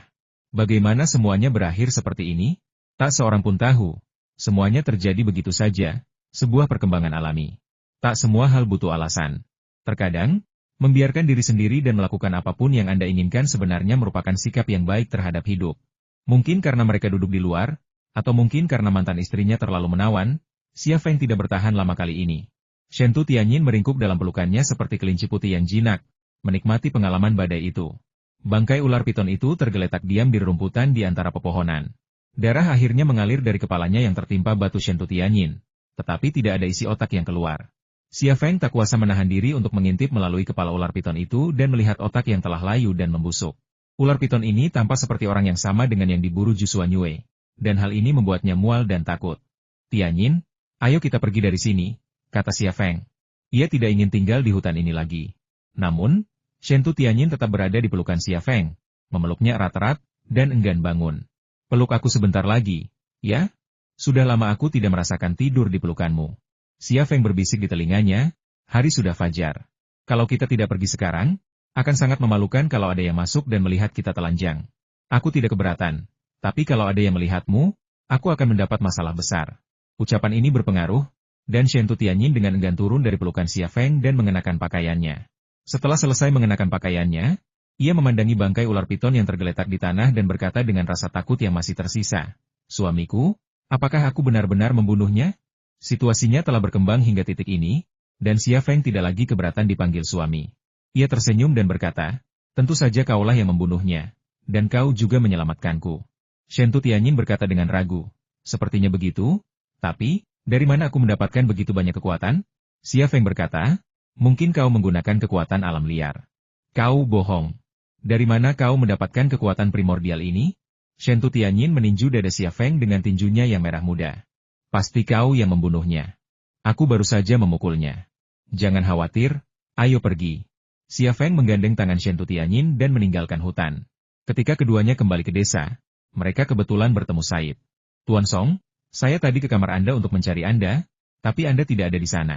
Bagaimana semuanya berakhir seperti ini? Tak seorang pun tahu. Semuanya terjadi begitu saja. Sebuah perkembangan alami. Tak semua hal butuh alasan. Terkadang, membiarkan diri sendiri dan melakukan apapun yang Anda inginkan sebenarnya merupakan sikap yang baik terhadap hidup. Mungkin karena mereka duduk di luar, atau mungkin karena mantan istrinya terlalu menawan, Xia Feng tidak bertahan lama kali ini. Shentu Tianyin meringkuk dalam pelukannya seperti kelinci putih yang jinak, menikmati pengalaman badai itu. Bangkai ular piton itu tergeletak diam di rerumputan di antara pepohonan. Darah akhirnya mengalir dari kepalanya yang tertimpa batu Shentu Tianyin. Tetapi tidak ada isi otak yang keluar. Xia Feng tak kuasa menahan diri untuk mengintip melalui kepala ular piton itu dan melihat otak yang telah layu dan membusuk. Ular piton ini tampak seperti orang yang sama dengan yang diburu Jusuan Yue, dan hal ini membuatnya mual dan takut. Tianyin, ayo kita pergi dari sini, kata Xia Feng. Ia tidak ingin tinggal di hutan ini lagi. Namun, Shentu Tianyin tetap berada di pelukan Xia Feng, memeluknya erat-erat, dan enggan bangun. Peluk aku sebentar lagi, ya? Sudah lama aku tidak merasakan tidur di pelukanmu. Xia Feng berbisik di telinganya, hari sudah fajar. Kalau kita tidak pergi sekarang, akan sangat memalukan kalau ada yang masuk dan melihat kita telanjang. Aku tidak keberatan, tapi kalau ada yang melihatmu, aku akan mendapat masalah besar. Ucapan ini berpengaruh, dan Shentu Tianyin dengan enggan turun dari pelukan Xia Feng dan mengenakan pakaiannya. Setelah selesai mengenakan pakaiannya, ia memandangi bangkai ular piton yang tergeletak di tanah dan berkata dengan rasa takut yang masih tersisa. Suamiku, apakah aku benar-benar membunuhnya? Situasinya telah berkembang hingga titik ini, dan Xia Feng tidak lagi keberatan dipanggil suami. Ia tersenyum dan berkata, tentu saja kaulah yang membunuhnya, dan kau juga menyelamatkanku. Shentu Tianyin berkata dengan ragu, sepertinya begitu, tapi, dari mana aku mendapatkan begitu banyak kekuatan? Xia Feng berkata, mungkin kau menggunakan kekuatan alam liar. Kau bohong. Dari mana kau mendapatkan kekuatan primordial ini? Shentu Tianyin meninju dada Xia Feng dengan tinjunya yang merah muda. Pasti kau yang membunuhnya. Aku baru saja memukulnya. Jangan khawatir, ayo pergi. Xia Feng menggandeng tangan Shentu Tianyin dan meninggalkan hutan. Ketika keduanya kembali ke desa, mereka kebetulan bertemu Said. Tuan Song, saya tadi ke kamar Anda untuk mencari Anda, tapi Anda tidak ada di sana.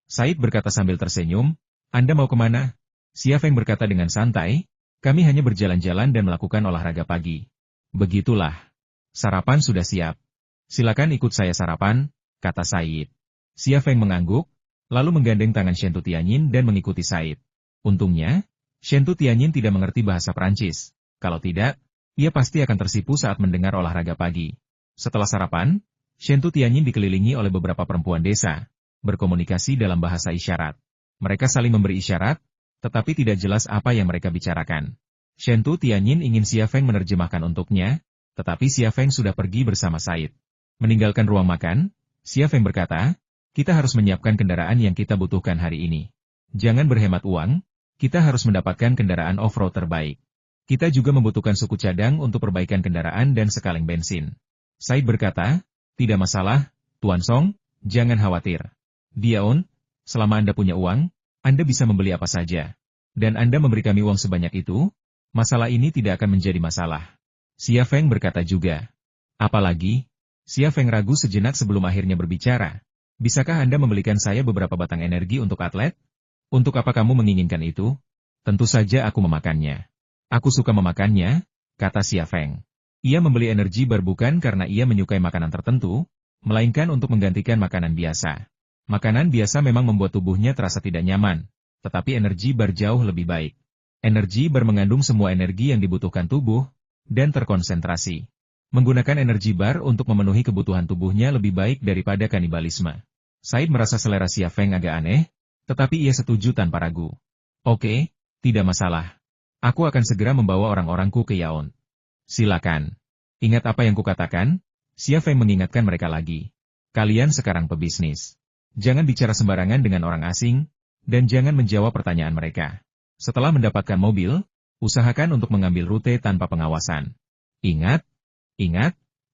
Said berkata sambil tersenyum, Anda mau kemana? Xia Feng berkata dengan santai, kami hanya berjalan-jalan dan melakukan olahraga pagi. Begitulah. Sarapan sudah siap. Silakan ikut saya sarapan, kata Said. Xia Feng mengangguk, lalu menggandeng tangan Shentu Tianyin dan mengikuti Said. Untungnya, Shentu Tianyin tidak mengerti bahasa Prancis. Kalau tidak, ia pasti akan tersipu saat mendengar olahraga pagi. Setelah sarapan, Shentu Tianyin dikelilingi oleh beberapa perempuan desa, berkomunikasi dalam bahasa isyarat. Mereka saling memberi isyarat, tetapi tidak jelas apa yang mereka bicarakan. Shentu Tianyin ingin Xia Feng menerjemahkan untuknya, tetapi Xia Feng sudah pergi bersama Said. Meninggalkan ruang makan, Xia Feng berkata, kita harus menyiapkan kendaraan yang kita butuhkan hari ini. Jangan berhemat uang, kita harus mendapatkan kendaraan off-road terbaik. Kita juga membutuhkan suku cadang untuk perbaikan kendaraan dan sekaleng bensin. Said berkata, tidak masalah, Tuan Song, jangan khawatir. Diaon, selama Anda punya uang, Anda bisa membeli apa saja. Dan Anda memberi kami uang sebanyak itu, masalah ini tidak akan menjadi masalah. Xia Feng berkata juga. Apalagi, Xia Feng ragu sejenak sebelum akhirnya berbicara. Bisakah Anda membelikan saya beberapa batang energi untuk atlet? Untuk apa kamu menginginkan itu? Tentu saja aku memakannya. Aku suka memakannya, kata Xia Feng. Ia membeli energi bar bukan karena ia menyukai makanan tertentu, melainkan untuk menggantikan makanan biasa. Makanan biasa memang membuat tubuhnya terasa tidak nyaman, tetapi energi bar jauh lebih baik. Energi bar mengandung semua energi yang dibutuhkan tubuh, dan terkonsentrasi. Menggunakan energi bar untuk memenuhi kebutuhan tubuhnya lebih baik daripada kanibalisme. Said merasa selera Xia Feng agak aneh, tetapi ia setuju tanpa ragu. Oke, tidak masalah. Aku akan segera membawa orang-orangku ke Yaon. Silakan. Ingat apa yang kukatakan? Xia Feng mengingatkan mereka lagi. Kalian sekarang pebisnis. Jangan bicara sembarangan dengan orang asing, dan jangan menjawab pertanyaan mereka. Setelah mendapatkan mobil, usahakan untuk mengambil rute tanpa pengawasan. Ingat,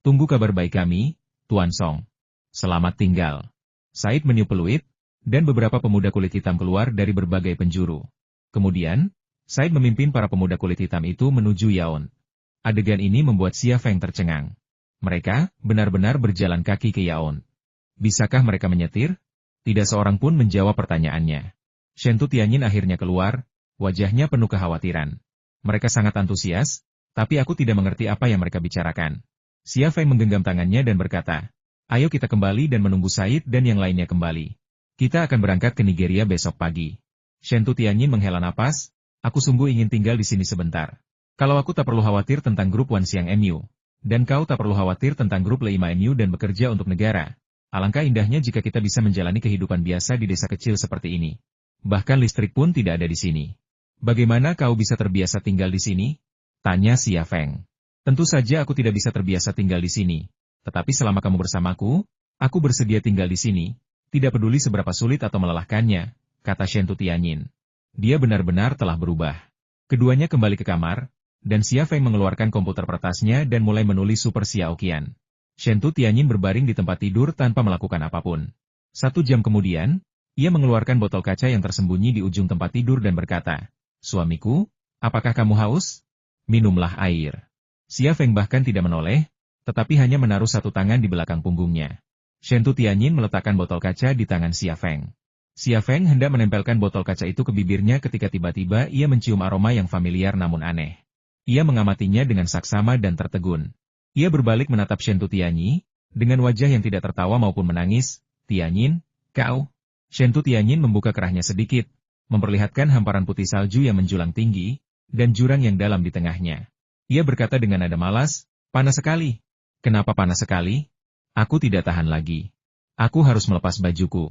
tunggu kabar baik kami, Tuan Song. Selamat tinggal. Said meniup peluit, dan beberapa pemuda kulit hitam keluar dari berbagai penjuru. Kemudian, Said memimpin para pemuda kulit hitam itu menuju Yaon. Adegan ini membuat Xia Feng tercengang. Mereka benar-benar berjalan kaki ke Yaon. Bisakah mereka menyetir? Tidak seorang pun menjawab pertanyaannya. Shen Tianyin akhirnya keluar, wajahnya penuh kekhawatiran. Mereka sangat antusias, tapi aku tidak mengerti apa yang mereka bicarakan. Xia Feng menggenggam tangannya dan berkata, ayo kita kembali dan menunggu Said dan yang lainnya kembali. Kita akan berangkat ke Nigeria besok pagi. Shen Tianyin menghela napas, aku sungguh ingin tinggal di sini sebentar. Kalau aku tak perlu khawatir tentang grup Wanxiang MU, dan kau tak perlu khawatir tentang grup Leima MU dan bekerja untuk negara, alangkah indahnya jika kita bisa menjalani kehidupan biasa di desa kecil seperti ini. Bahkan listrik pun tidak ada di sini. Bagaimana kau bisa terbiasa tinggal di sini? Tanya Xia Feng. Tentu saja aku tidak bisa terbiasa tinggal di sini, tetapi selama kamu bersamaku, aku bersedia tinggal di sini, tidak peduli seberapa sulit atau melelahkannya, kata Shen Tianyin. Dia benar-benar telah berubah. Keduanya kembali ke kamar, dan Xia Feng mengeluarkan komputer kertasnya dan mulai menulis Super Xiaoqian. Shen Tianyin berbaring di tempat tidur tanpa melakukan apapun. 1 jam kemudian, ia mengeluarkan botol kaca yang tersembunyi di ujung tempat tidur dan berkata, suamiku, apakah kamu haus? Minumlah air. Xia Feng bahkan tidak menoleh, tetapi hanya menaruh satu tangan di belakang punggungnya. Shen Tianyin meletakkan botol kaca di tangan Xia Feng. Xia Feng hendak menempelkan botol kaca itu ke bibirnya ketika tiba-tiba ia mencium aroma yang familiar namun aneh. Ia mengamatinya dengan saksama dan tertegun. Ia berbalik menatap Shen Tianyin, dengan wajah yang tidak tertawa maupun menangis. Tianyin, kau? Shen Tianyin membuka kerahnya sedikit, memperlihatkan hamparan putih salju yang menjulang tinggi, dan jurang yang dalam di tengahnya. Ia berkata dengan nada malas, panas sekali. Kenapa panas sekali? Aku tidak tahan lagi. Aku harus melepas bajuku.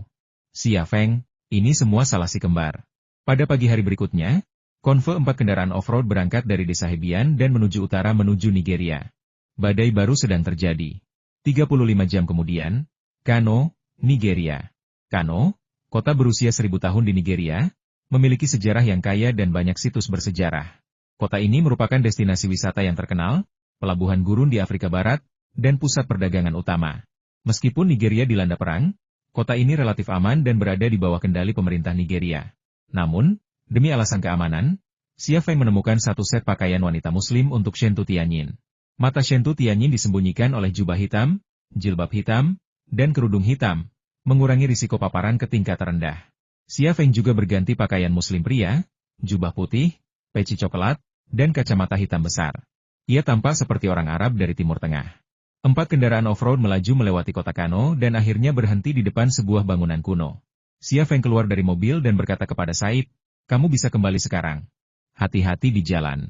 Xia Feng, ini semua salah si kembar. Pada pagi hari berikutnya, konvoi 4 kendaraan off-road berangkat dari desa Hebian dan menuju utara menuju Nigeria. Badai baru sedang terjadi. 35 jam kemudian, Kano, Nigeria. Kano, kota berusia 1000 tahun di Nigeria, memiliki sejarah yang kaya dan banyak situs bersejarah. Kota ini merupakan destinasi wisata yang terkenal, pelabuhan gurun di Afrika Barat, dan pusat perdagangan utama. Meskipun Nigeria dilanda perang, kota ini relatif aman dan berada di bawah kendali pemerintah Nigeria. Namun, demi alasan keamanan, Xia Feng menemukan satu set pakaian wanita muslim untuk Shen Tianyin. Mata Shen Tianyin disembunyikan oleh jubah hitam, jilbab hitam, dan kerudung hitam, mengurangi risiko paparan ke tingkat terendah. Xia Feng juga berganti pakaian muslim pria, jubah putih, peci coklat, dan kacamata hitam besar. Ia tampak seperti orang Arab dari Timur Tengah. 4 kendaraan off-road melaju melewati kota Kano dan akhirnya berhenti di depan sebuah bangunan kuno. Xia Feng keluar dari mobil dan berkata kepada Said, kamu bisa kembali sekarang. Hati-hati di jalan.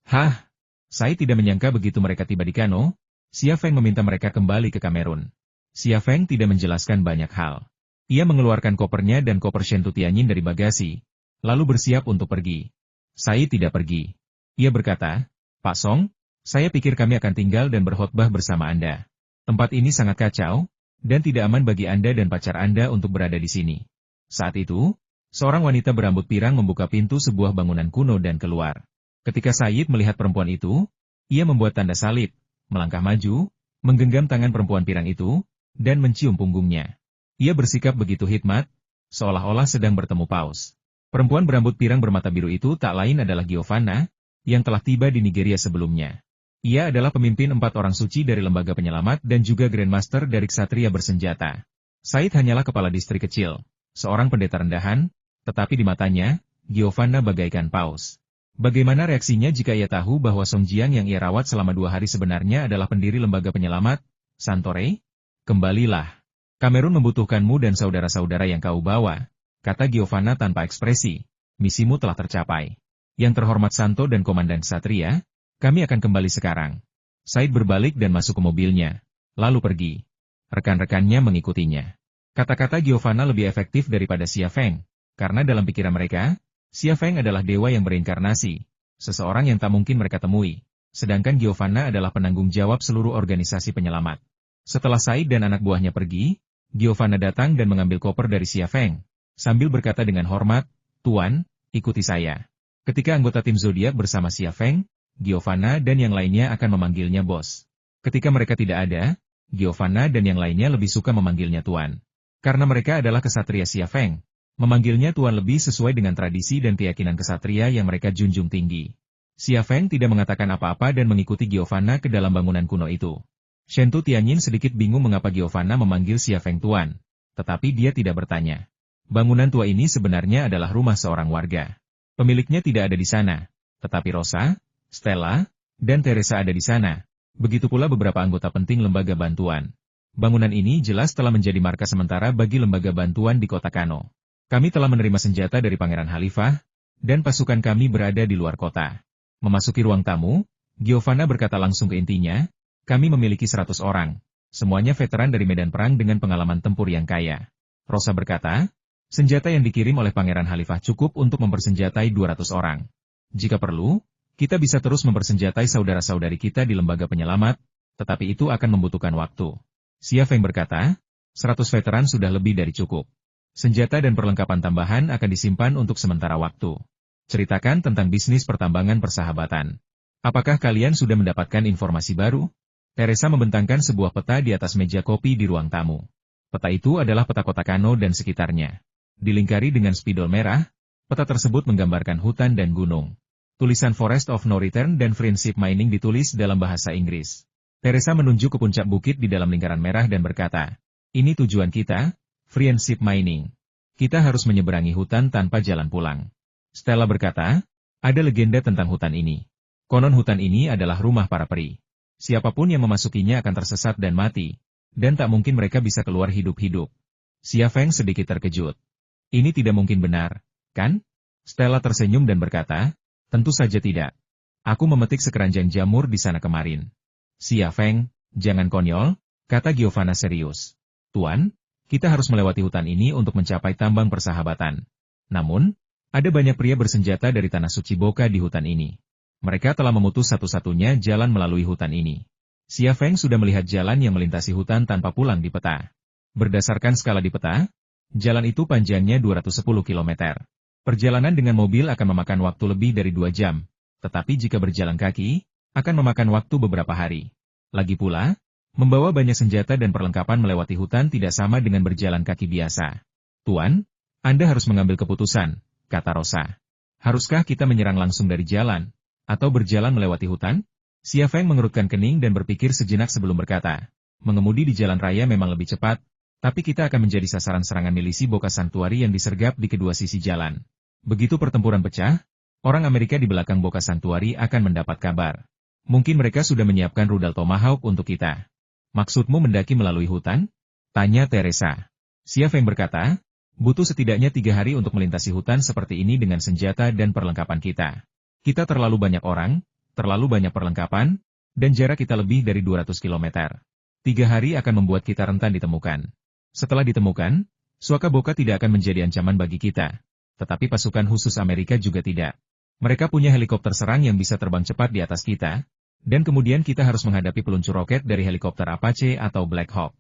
Hah? Said tidak menyangka begitu mereka tiba di Kano, Xia Feng meminta mereka kembali ke Kamerun. Xia Feng tidak menjelaskan banyak hal. Ia mengeluarkan kopernya dan koper Shen Tianyin dari bagasi, lalu bersiap untuk pergi. Said tidak pergi. Ia berkata, Pak Song, saya pikir kami akan tinggal dan berkhotbah bersama Anda. Tempat ini sangat kacau, dan tidak aman bagi Anda dan pacar Anda untuk berada di sini. Saat itu, seorang wanita berambut pirang membuka pintu sebuah bangunan kuno dan keluar. Ketika Said melihat perempuan itu, ia membuat tanda salib, melangkah maju, menggenggam tangan perempuan pirang itu, dan mencium punggungnya. Ia bersikap begitu hikmat, seolah-olah sedang bertemu paus. Perempuan berambut pirang bermata biru itu tak lain adalah Giovanna, yang telah tiba di Nigeria sebelumnya. Ia adalah pemimpin 4 orang suci dari lembaga penyelamat dan juga Grandmaster dari Ksatria bersenjata. Said hanyalah kepala distrik kecil, seorang pendeta rendahan, tetapi di matanya, Giovanna bagaikan paus. Bagaimana reaksinya jika ia tahu bahwa Song Jiang yang ia rawat selama 2 hari sebenarnya adalah pendiri lembaga penyelamat, Santore? Kembalilah. Kamerun membutuhkanmu dan saudara-saudara yang kau bawa, kata Giovanna tanpa ekspresi. Misimu telah tercapai. Yang terhormat Santo dan Komandan Ksatria, kami akan kembali sekarang. Said berbalik dan masuk ke mobilnya, lalu pergi. Rekan-rekannya mengikutinya. Kata-kata Giovanna lebih efektif daripada Xia Feng, karena dalam pikiran mereka, Xia Feng adalah dewa yang berinkarnasi, seseorang yang tak mungkin mereka temui, sedangkan Giovanna adalah penanggung jawab seluruh organisasi penyelamat. Setelah Said dan anak buahnya pergi, Giovanna datang dan mengambil koper dari Xia Feng, sambil berkata dengan hormat, "Tuan, ikuti saya." Ketika anggota tim zodiak bersama Xia Feng, Giovanna dan yang lainnya akan memanggilnya bos. Ketika mereka tidak ada, Giovanna dan yang lainnya lebih suka memanggilnya Tuan. Karena mereka adalah kesatria Xia Feng, memanggilnya Tuan lebih sesuai dengan tradisi dan keyakinan kesatria yang mereka junjung tinggi. Xia Feng tidak mengatakan apa-apa dan mengikuti Giovanna ke dalam bangunan kuno itu. Shentu Tianyin sedikit bingung mengapa Giovanna memanggil Xia Feng Tuan, tetapi dia tidak bertanya. Bangunan tua ini sebenarnya adalah rumah seorang warga. Pemiliknya tidak ada di sana, tetapi Rosa, Stella, dan Teresa ada di sana. Begitu pula beberapa anggota penting lembaga bantuan. Bangunan ini jelas telah menjadi markas sementara bagi lembaga bantuan di kota Kano. Kami telah menerima senjata dari Pangeran Khalifah, dan pasukan kami berada di luar kota. Memasuki ruang tamu, Giovanna berkata langsung ke intinya, kami memiliki 100 orang. Semuanya veteran dari medan perang dengan pengalaman tempur yang kaya. Rosa berkata, senjata yang dikirim oleh Pangeran Khalifah cukup untuk mempersenjatai 200 orang. Jika perlu, kita bisa terus mempersenjatai saudara-saudari kita di lembaga penyelamat, tetapi itu akan membutuhkan waktu. Xia Feng berkata, 100 veteran sudah lebih dari cukup. Senjata dan perlengkapan tambahan akan disimpan untuk sementara waktu. Ceritakan tentang bisnis pertambangan persahabatan. Apakah kalian sudah mendapatkan informasi baru? Teresa membentangkan sebuah peta di atas meja kopi di ruang tamu. Peta itu adalah peta kota Kano dan sekitarnya. Dilingkari dengan spidol merah, peta tersebut menggambarkan hutan dan gunung. Tulisan Forest of No Return dan Friendship Mining ditulis dalam bahasa Inggris. Teresa menunjuk ke puncak bukit di dalam lingkaran merah dan berkata, ini tujuan kita, Friendship Mining. Kita harus menyeberangi hutan tanpa jalan pulang. Stella berkata, ada legenda tentang hutan ini. Konon hutan ini adalah rumah para peri. Siapapun yang memasukinya akan tersesat dan mati, dan tak mungkin mereka bisa keluar hidup-hidup. Xia Feng sedikit terkejut. Ini tidak mungkin benar, kan? Stella tersenyum dan berkata, tentu saja tidak. Aku memetik sekeranjang jamur di sana kemarin. Xia Feng, jangan konyol, kata Giovanna serius. Tuan, kita harus melewati hutan ini untuk mencapai tambang persahabatan. Namun, ada banyak pria bersenjata dari tanah suci Boka di hutan ini. Mereka telah memutus satu-satunya jalan melalui hutan ini. Xia Feng sudah melihat jalan yang melintasi hutan tanpa pulang di peta. Berdasarkan skala di peta, jalan itu panjangnya 210 km. Perjalanan dengan mobil akan memakan waktu lebih dari 2 jam, tetapi jika berjalan kaki, akan memakan waktu beberapa hari. Lagi pula, membawa banyak senjata dan perlengkapan melewati hutan tidak sama dengan berjalan kaki biasa. Tuan, Anda harus mengambil keputusan, kata Rosa. Haruskah kita menyerang langsung dari jalan, atau berjalan melewati hutan? Xia Feng mengerutkan kening dan berpikir sejenak sebelum berkata, mengemudi di jalan raya memang lebih cepat, tapi kita akan menjadi sasaran serangan milisi Boka Sanctuary yang disergap di kedua sisi jalan. Begitu pertempuran pecah, orang Amerika di belakang Boka Sanctuary akan mendapat kabar. Mungkin mereka sudah menyiapkan rudal Tomahawk untuk kita. Maksudmu mendaki melalui hutan? Tanya Teresa. Xia Feng berkata, butuh setidaknya 3 hari untuk melintasi hutan seperti ini dengan senjata dan perlengkapan kita. Kita terlalu banyak orang, terlalu banyak perlengkapan, dan jarak kita lebih dari 200 km. 3 hari akan membuat kita rentan ditemukan. Setelah ditemukan, Suaka Boka tidak akan menjadi ancaman bagi kita. Tetapi pasukan khusus Amerika juga tidak. Mereka punya helikopter serang yang bisa terbang cepat di atas kita, dan kemudian kita harus menghadapi peluncur roket dari helikopter Apache atau Black Hawk.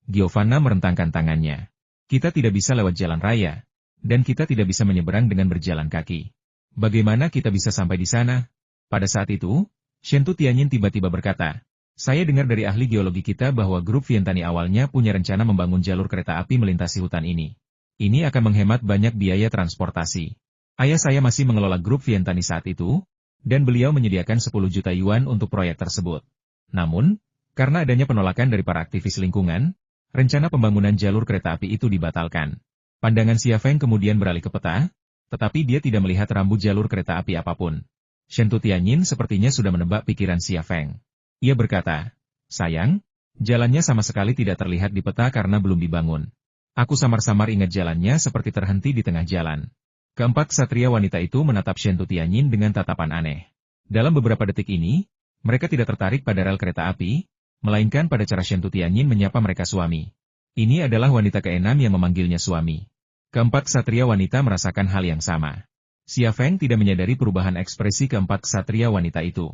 Giovanna merentangkan tangannya. Kita tidak bisa lewat jalan raya, dan kita tidak bisa menyeberang dengan berjalan kaki. Bagaimana kita bisa sampai di sana? Pada saat itu, Shentu Tianyin tiba-tiba berkata, saya dengar dari ahli geologi kita bahwa grup Vientani awalnya punya rencana membangun jalur kereta api melintasi hutan ini. Ini akan menghemat banyak biaya transportasi. Ayah saya masih mengelola grup Vientani saat itu, dan beliau menyediakan 10 juta yuan untuk proyek tersebut. Namun, karena adanya penolakan dari para aktivis lingkungan, Rencana pembangunan jalur kereta api itu dibatalkan. Pandangan Xia Feng kemudian beralih ke peta, tetapi dia tidak melihat rambu jalur kereta api apapun. Shen Tianyin sepertinya sudah menebak pikiran Xia Feng. Ia berkata, sayang, jalannya sama sekali tidak terlihat di peta karena belum dibangun. Aku samar-samar ingat jalannya seperti terhenti di tengah jalan. Keempat ksatria wanita itu menatap Shen Tianyin dengan tatapan aneh. Dalam beberapa detik ini, mereka tidak tertarik pada rel kereta api, melainkan pada cara Shen Tianyin menyapa mereka suami. Ini adalah wanita keenam yang memanggilnya suami. Keempat ksatria wanita merasakan hal yang sama. Xia Feng tidak menyadari perubahan ekspresi keempat ksatria wanita itu.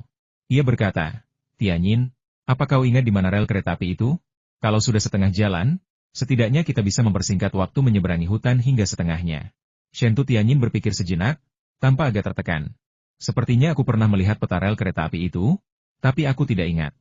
Ia berkata, Tianyin, apa kau ingat di mana rel kereta api itu? Kalau sudah setengah jalan, setidaknya kita bisa mempersingkat waktu menyeberangi hutan hingga setengahnya. Shen Tianyin berpikir sejenak, tanpa agak tertekan. Sepertinya aku pernah melihat peta rel kereta api itu, tapi aku tidak ingat.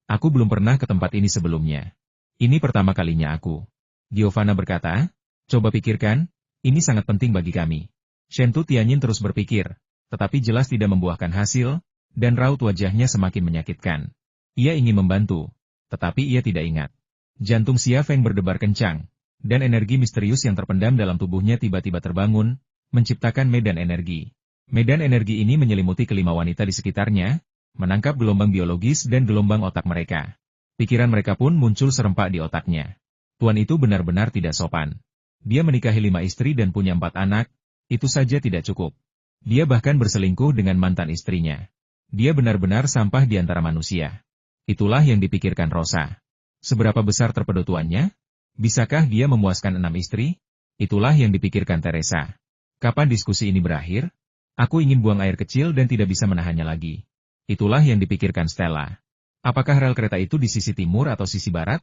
Aku belum pernah ke tempat ini sebelumnya. Ini pertama kalinya aku. Giovanna berkata, coba pikirkan, ini sangat penting bagi kami. Shen Tianyin terus berpikir, tetapi jelas tidak membuahkan hasil, dan raut wajahnya semakin menyakitkan. Ia ingin membantu, tetapi ia tidak ingat. Jantung Xia Feng berdebar kencang, dan energi misterius yang terpendam dalam tubuhnya tiba-tiba terbangun, menciptakan medan energi. Medan energi ini menyelimuti kelima wanita di sekitarnya, menangkap gelombang biologis dan gelombang otak mereka. Pikiran mereka pun muncul serempak di otaknya. Tuan itu benar-benar tidak sopan. Dia menikahi 5 istri dan punya 4 anak, itu saja tidak cukup. Dia bahkan berselingkuh dengan mantan istrinya. Dia benar-benar sampah di antara manusia. Itulah yang dipikirkan Rosa. Seberapa besar terpedot tuannya? Bisakah dia memuaskan 6 istri? Itulah yang dipikirkan Teresa. Kapan diskusi ini berakhir? Aku ingin buang air kecil dan tidak bisa menahannya lagi. Itulah yang dipikirkan Stella. Apakah rel kereta itu di sisi timur atau sisi barat?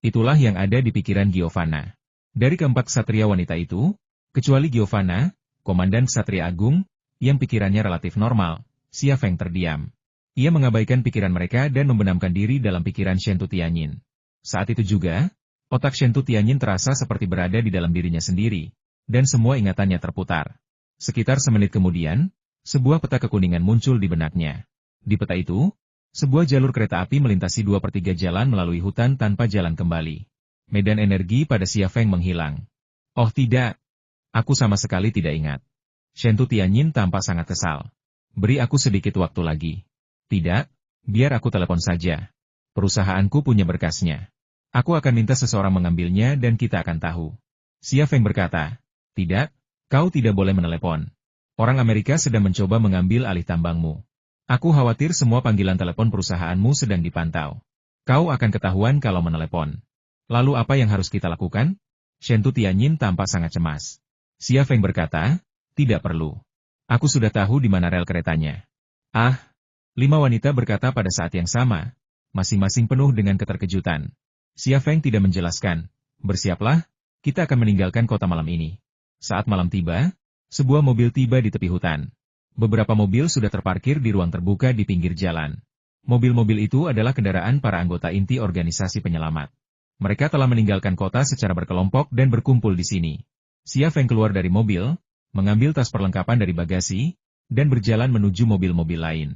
Itulah yang ada di pikiran Giovanna. Dari keempat ksatria wanita itu, kecuali Giovanna, Komandan Ksatria Agung, yang pikirannya relatif normal, Xia Feng terdiam. Ia mengabaikan pikiran mereka dan membenamkan diri dalam pikiran Shen Tianyin. Saat itu juga, otak Shen Tianyin terasa seperti berada di dalam dirinya sendiri, dan semua ingatannya terputar. Sekitar semenit kemudian, sebuah peta kekuningan muncul di benaknya. Di peta itu, sebuah jalur kereta api melintasi 2/3 jalan melalui hutan tanpa jalan kembali. Medan energi pada Xia Feng menghilang. Oh tidak, aku sama sekali tidak ingat. Shen Tianyin tampak sangat kesal. Beri aku sedikit waktu lagi. Tidak, biar aku telepon saja. Perusahaanku punya berkasnya. Aku akan minta seseorang mengambilnya dan kita akan tahu. Xia Feng berkata, tidak, kau tidak boleh menelepon. Orang Amerika sedang mencoba mengambil alih tambangmu. Aku khawatir semua panggilan telepon perusahaanmu sedang dipantau. Kau akan ketahuan kalau menelepon. Lalu apa yang harus kita lakukan? Shen Tianyin tampak sangat cemas. Xia Feng berkata, tidak perlu. Aku sudah tahu di mana rel keretanya. Ah, 5 wanita berkata pada saat yang sama, masing-masing penuh dengan keterkejutan. Xia Feng tidak menjelaskan, bersiaplah, kita akan meninggalkan kota malam ini. Saat malam tiba, sebuah mobil tiba di tepi hutan. Beberapa mobil sudah terparkir di ruang terbuka di pinggir jalan. Mobil-mobil itu adalah kendaraan para anggota inti organisasi penyelamat. Mereka telah meninggalkan kota secara berkelompok dan berkumpul di sini. Xia Feng keluar dari mobil, mengambil tas perlengkapan dari bagasi, dan berjalan menuju mobil-mobil lain.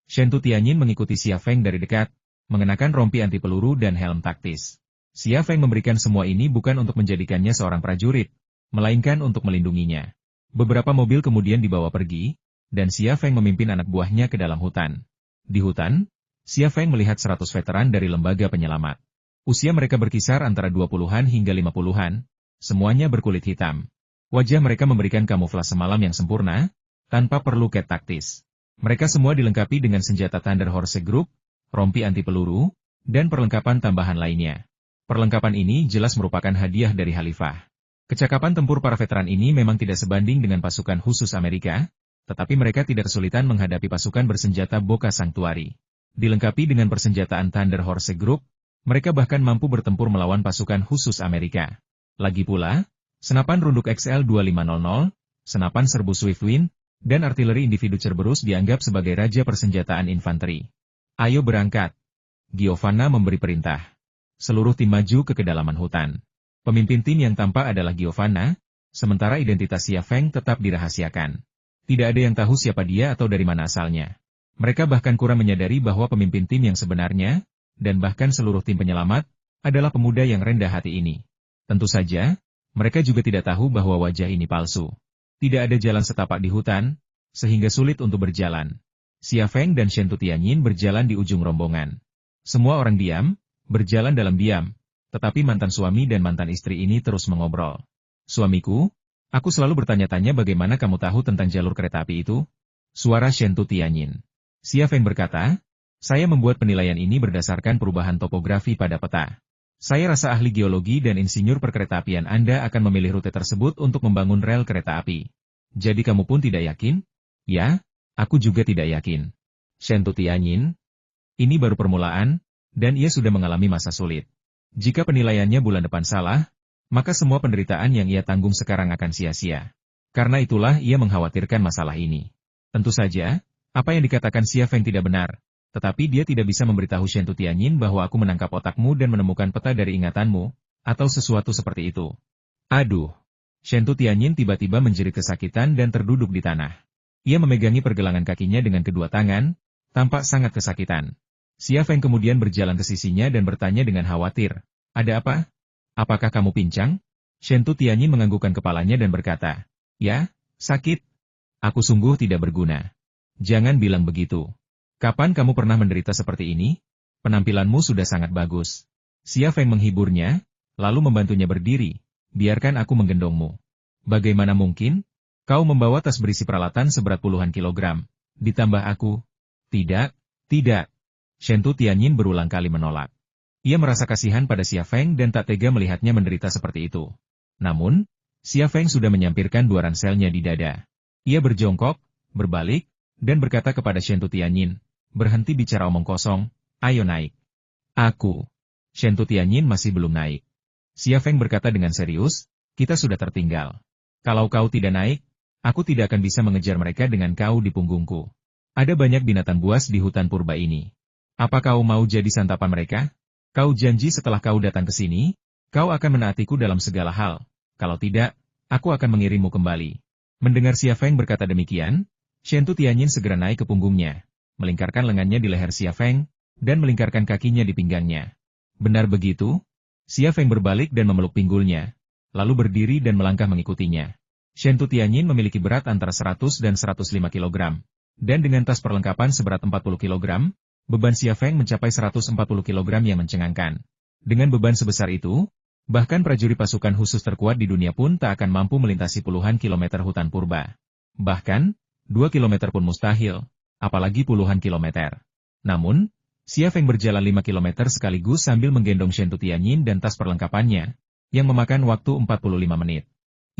Shen Tianyin mengikuti Xia Feng dari dekat, mengenakan rompi anti peluru dan helm taktis. Xia Feng memberikan semua ini bukan untuk menjadikannya seorang prajurit, melainkan untuk melindunginya. Beberapa mobil kemudian dibawa pergi, dan Xia Feng memimpin anak buahnya ke dalam hutan. Di hutan, Xia Feng melihat 100 veteran dari lembaga penyelamat. Usia mereka berkisar antara 20-an hingga 50-an, semuanya berkulit hitam. Wajah mereka memberikan kamuflase malam yang sempurna, tanpa perlu ket taktis. Mereka semua dilengkapi dengan senjata Thunder Horse Group, rompi anti peluru, dan perlengkapan tambahan lainnya. Perlengkapan ini jelas merupakan hadiah dari Khalifah. Kecakapan tempur para veteran ini memang tidak sebanding dengan pasukan khusus Amerika, tetapi mereka tidak kesulitan menghadapi pasukan bersenjata Boka Sanctuary. Dilengkapi dengan persenjataan Thunder Horse Group, mereka bahkan mampu bertempur melawan pasukan khusus Amerika. Lagi pula, senapan runduk XL-2500, senapan serbu Swiftwind, dan artileri individu Cerberus dianggap sebagai raja persenjataan infanteri. Ayo berangkat. Giovanna memberi perintah. Seluruh tim maju ke kedalaman hutan. Pemimpin tim yang tampak adalah Giovanna, sementara identitas Xia Feng tetap dirahasiakan. Tidak ada yang tahu siapa dia atau dari mana asalnya. Mereka bahkan kurang menyadari bahwa pemimpin tim yang sebenarnya, dan bahkan seluruh tim penyelamat, adalah pemuda yang rendah hati ini. Tentu saja, mereka juga tidak tahu bahwa wajah ini palsu. Tidak ada jalan setapak di hutan, sehingga sulit untuk berjalan. Xia Feng dan Shen Tutianyin berjalan di ujung rombongan. Semua orang diam, berjalan dalam diam, tetapi mantan suami dan mantan istri ini terus mengobrol. Suamiku, aku selalu bertanya-tanya bagaimana kamu tahu tentang jalur kereta api itu? Suara Shen Tutianyin. Xia Feng berkata, saya membuat penilaian ini berdasarkan perubahan topografi pada peta. Saya rasa ahli geologi dan insinyur perkeretaapian Anda akan memilih rute tersebut untuk membangun rel kereta api. Jadi kamu pun tidak yakin? Ya, aku juga tidak yakin. Shen Tutianyin. Ini baru permulaan, dan ia sudah mengalami masa sulit. Jika penilaiannya bulan depan salah, maka semua penderitaan yang ia tanggung sekarang akan sia-sia. Karena itulah ia mengkhawatirkan masalah ini. Tentu saja, apa yang dikatakan Xia Feng tidak benar. Tetapi dia tidak bisa memberitahu Shen Tutianyin bahwa aku menangkap otakmu dan menemukan peta dari ingatanmu, atau sesuatu seperti itu. Aduh! Shen Tutianyin tiba-tiba menjerit kesakitan dan terduduk di tanah. Ia memegangi pergelangan kakinya dengan kedua tangan, tampak sangat kesakitan. Xia Feng kemudian berjalan ke sisinya dan bertanya dengan khawatir, ada apa? Apakah kamu pincang? Shen Tutianyin menganggukkan kepalanya dan berkata, ya, sakit. Aku sungguh tidak berguna. Jangan bilang begitu. Kapan kamu pernah menderita seperti ini? Penampilanmu sudah sangat bagus. Xia Feng menghiburnya, lalu membantunya berdiri. Biarkan aku menggendongmu. Bagaimana mungkin? Kau membawa tas berisi peralatan seberat puluhan kilogram. Ditambah aku. Tidak, tidak. Shen Tutianyin berulang kali menolak. Ia merasa kasihan pada Xia Feng dan tak tega melihatnya menderita seperti itu. Namun, Xia Feng sudah menyampirkan 2 ranselnya di dada. Ia berjongkok, berbalik, dan berkata kepada Shen Tutianyin, berhenti bicara omong kosong, ayo naik. Aku. Shen Tutianyin masih belum naik. Xia Feng berkata dengan serius, kita sudah tertinggal. Kalau kau tidak naik, aku tidak akan bisa mengejar mereka dengan kau di punggungku. Ada banyak binatang buas di hutan purba ini. Apa kau mau jadi santapan mereka? Kau janji setelah kau datang ke sini, kau akan menaatiku dalam segala hal. Kalau tidak, aku akan mengirimmu kembali. Mendengar Xia Feng berkata demikian, Shen Tutianyin segera naik ke punggungnya, melingkarkan lengannya di leher Xia Feng, dan melingkarkan kakinya di pinggangnya. Benar begitu? Xia Feng berbalik dan memeluk pinggulnya, lalu berdiri dan melangkah mengikutinya. Shen Tutianyin memiliki berat antara 100 dan 105 kg, dan dengan tas perlengkapan seberat 40 kg, beban Xia Feng mencapai 140 kg yang mencengangkan. Dengan beban sebesar itu, bahkan prajurit pasukan khusus terkuat di dunia pun tak akan mampu melintasi puluhan kilometer hutan purba. Bahkan, 2 kilometer pun mustahil, apalagi puluhan kilometer. Namun, Xia Feng berjalan 5 kilometer sekaligus sambil menggendong Shen Tutianyin dan tas perlengkapannya, yang memakan waktu 45 menit.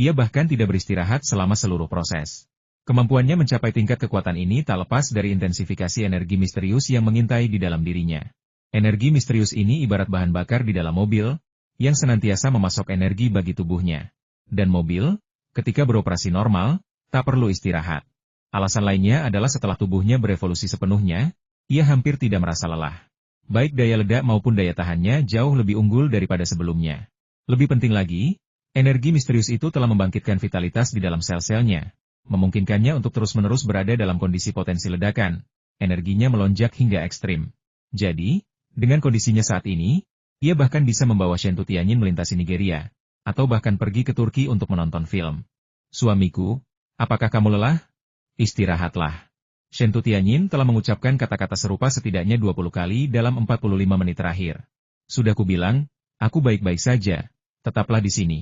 Ia bahkan tidak beristirahat selama seluruh proses. Kemampuannya mencapai tingkat kekuatan ini tak lepas dari intensifikasi energi misterius yang mengintai di dalam dirinya. Energi misterius ini ibarat bahan bakar di dalam mobil, yang senantiasa memasok energi bagi tubuhnya. Dan mobil, ketika beroperasi normal, tak perlu istirahat. Alasan lainnya adalah setelah tubuhnya berevolusi sepenuhnya, ia hampir tidak merasa lelah. Baik daya ledak maupun daya tahannya jauh lebih unggul daripada sebelumnya. Lebih penting lagi, energi misterius itu telah membangkitkan vitalitas di dalam sel-selnya, memungkinkannya untuk terus-menerus berada dalam kondisi potensi ledakan. Energinya melonjak hingga ekstrim. Jadi, dengan kondisinya saat ini, ia bahkan bisa membawa Shen Tutianyin melintasi Nigeria, atau bahkan pergi ke Turki untuk menonton film. Suamiku, apakah kamu lelah? Istirahatlah. Shen Tutianyin telah mengucapkan kata-kata serupa setidaknya 20 kali dalam 45 menit terakhir. Sudah kubilang, aku baik-baik saja, tetaplah di sini.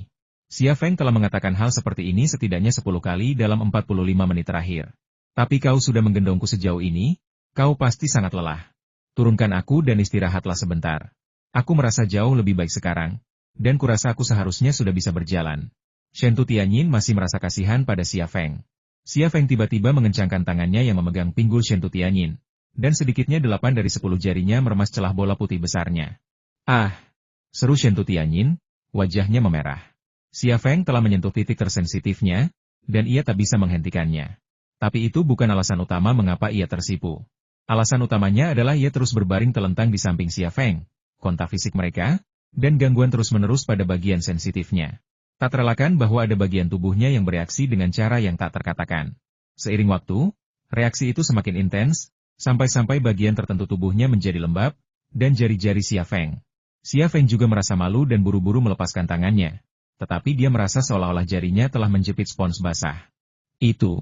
Xia Feng telah mengatakan hal seperti ini setidaknya 10 kali dalam 45 menit terakhir. Tapi kau sudah menggendongku sejauh ini, kau pasti sangat lelah. Turunkan aku dan istirahatlah sebentar. Aku merasa jauh lebih baik sekarang, dan kurasa aku seharusnya sudah bisa berjalan. Shen Tutianyin masih merasa kasihan pada Xia Feng. Xia Feng tiba-tiba mengencangkan tangannya yang memegang pinggul Shen Tutianyin, dan sedikitnya 8 dari 10 jarinya meremas celah bola putih besarnya. Ah! Seru Shen Tutianyin, wajahnya memerah. Xia Feng telah menyentuh titik tersensitifnya, dan ia tak bisa menghentikannya. Tapi itu bukan alasan utama mengapa ia tersipu. Alasan utamanya adalah ia terus berbaring telentang di samping Xia Feng, kontak fisik mereka, dan gangguan terus-menerus pada bagian sensitifnya. Tak terelakkan bahwa ada bagian tubuhnya yang bereaksi dengan cara yang tak terkatakan. Seiring waktu, reaksi itu semakin intens, sampai-sampai bagian tertentu tubuhnya menjadi lembab, dan jari-jari Xia Feng Xia Feng juga merasa malu dan buru-buru melepaskan tangannya. Tetapi dia merasa seolah-olah jarinya telah menjepit spons basah. Itu.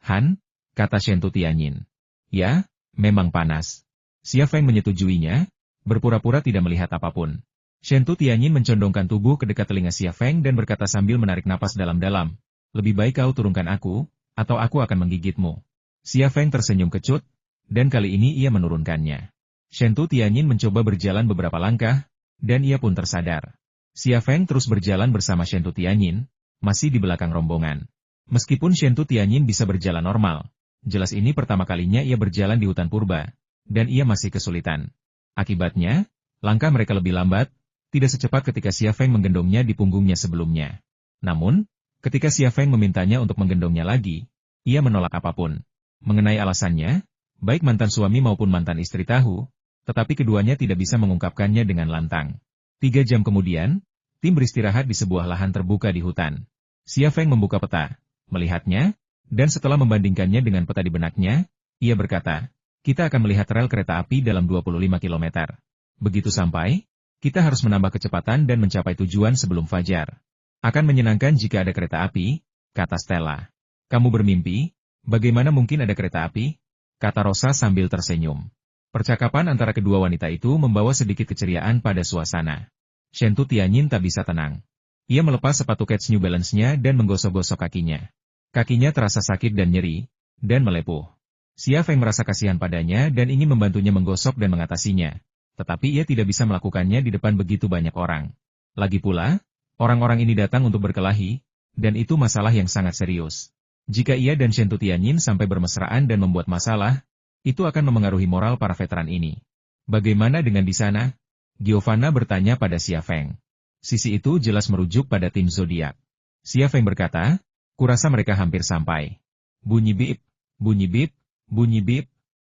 Han, kata Shen Tu Tianyin. Ya, memang panas. Xia Feng menyetujuinya, berpura-pura tidak melihat apapun. Shen Tu Tianyin mencondongkan tubuh ke dekat telinga Xia Feng dan berkata sambil menarik napas dalam-dalam. Lebih baik kau turunkan aku, atau aku akan menggigitmu. Xia Feng tersenyum kecut, dan kali ini ia menurunkannya. Shen Tu Tianyin mencoba berjalan beberapa langkah, dan ia pun tersadar. Xia Feng terus berjalan bersama Shen Tu Tianyin, masih di belakang rombongan. Meskipun Shen Tu Tianyin bisa berjalan normal, jelas ini pertama kalinya ia berjalan di hutan purba, dan ia masih kesulitan. Akibatnya, langkah mereka lebih lambat, tidak secepat ketika Xia Feng menggendongnya di punggungnya sebelumnya. Namun, ketika Xia Feng memintanya untuk menggendongnya lagi, ia menolak apapun. Mengenai alasannya, baik mantan suami maupun mantan istri tahu, tetapi keduanya tidak bisa mengungkapkannya dengan lantang. 3 jam kemudian, tim beristirahat di sebuah lahan terbuka di hutan. Xia Feng membuka peta, melihatnya, dan setelah membandingkannya dengan peta di benaknya, ia berkata, kita akan melihat rel kereta api dalam 25 km. Begitu sampai, kita harus menambah kecepatan dan mencapai tujuan sebelum fajar. Akan menyenangkan jika ada kereta api, kata Stella. Kamu bermimpi, bagaimana mungkin ada kereta api? Kata Rosa sambil tersenyum. Percakapan antara kedua wanita itu membawa sedikit keceriaan pada suasana. Shen Tu Tianyin tak bisa tenang. Ia melepas sepatu kets New Balance-nya dan menggosok-gosok kakinya. Kakinya terasa sakit dan nyeri, dan melepuh. Xia Feng merasa kasihan padanya dan ingin membantunya menggosok dan mengatasinya. Tetapi ia tidak bisa melakukannya di depan begitu banyak orang. Lagi pula, orang-orang ini datang untuk berkelahi, dan itu masalah yang sangat serius. Jika ia dan Shen Tu Tianyin sampai bermesraan dan membuat masalah, itu akan memengaruhi moral para veteran ini. Bagaimana dengan di sana? Giovanna bertanya pada Xia Feng. Sisi itu jelas merujuk pada tim zodiak. Xia Feng berkata, kurasa mereka hampir sampai. Bunyi bip, bunyi bip, bunyi bip.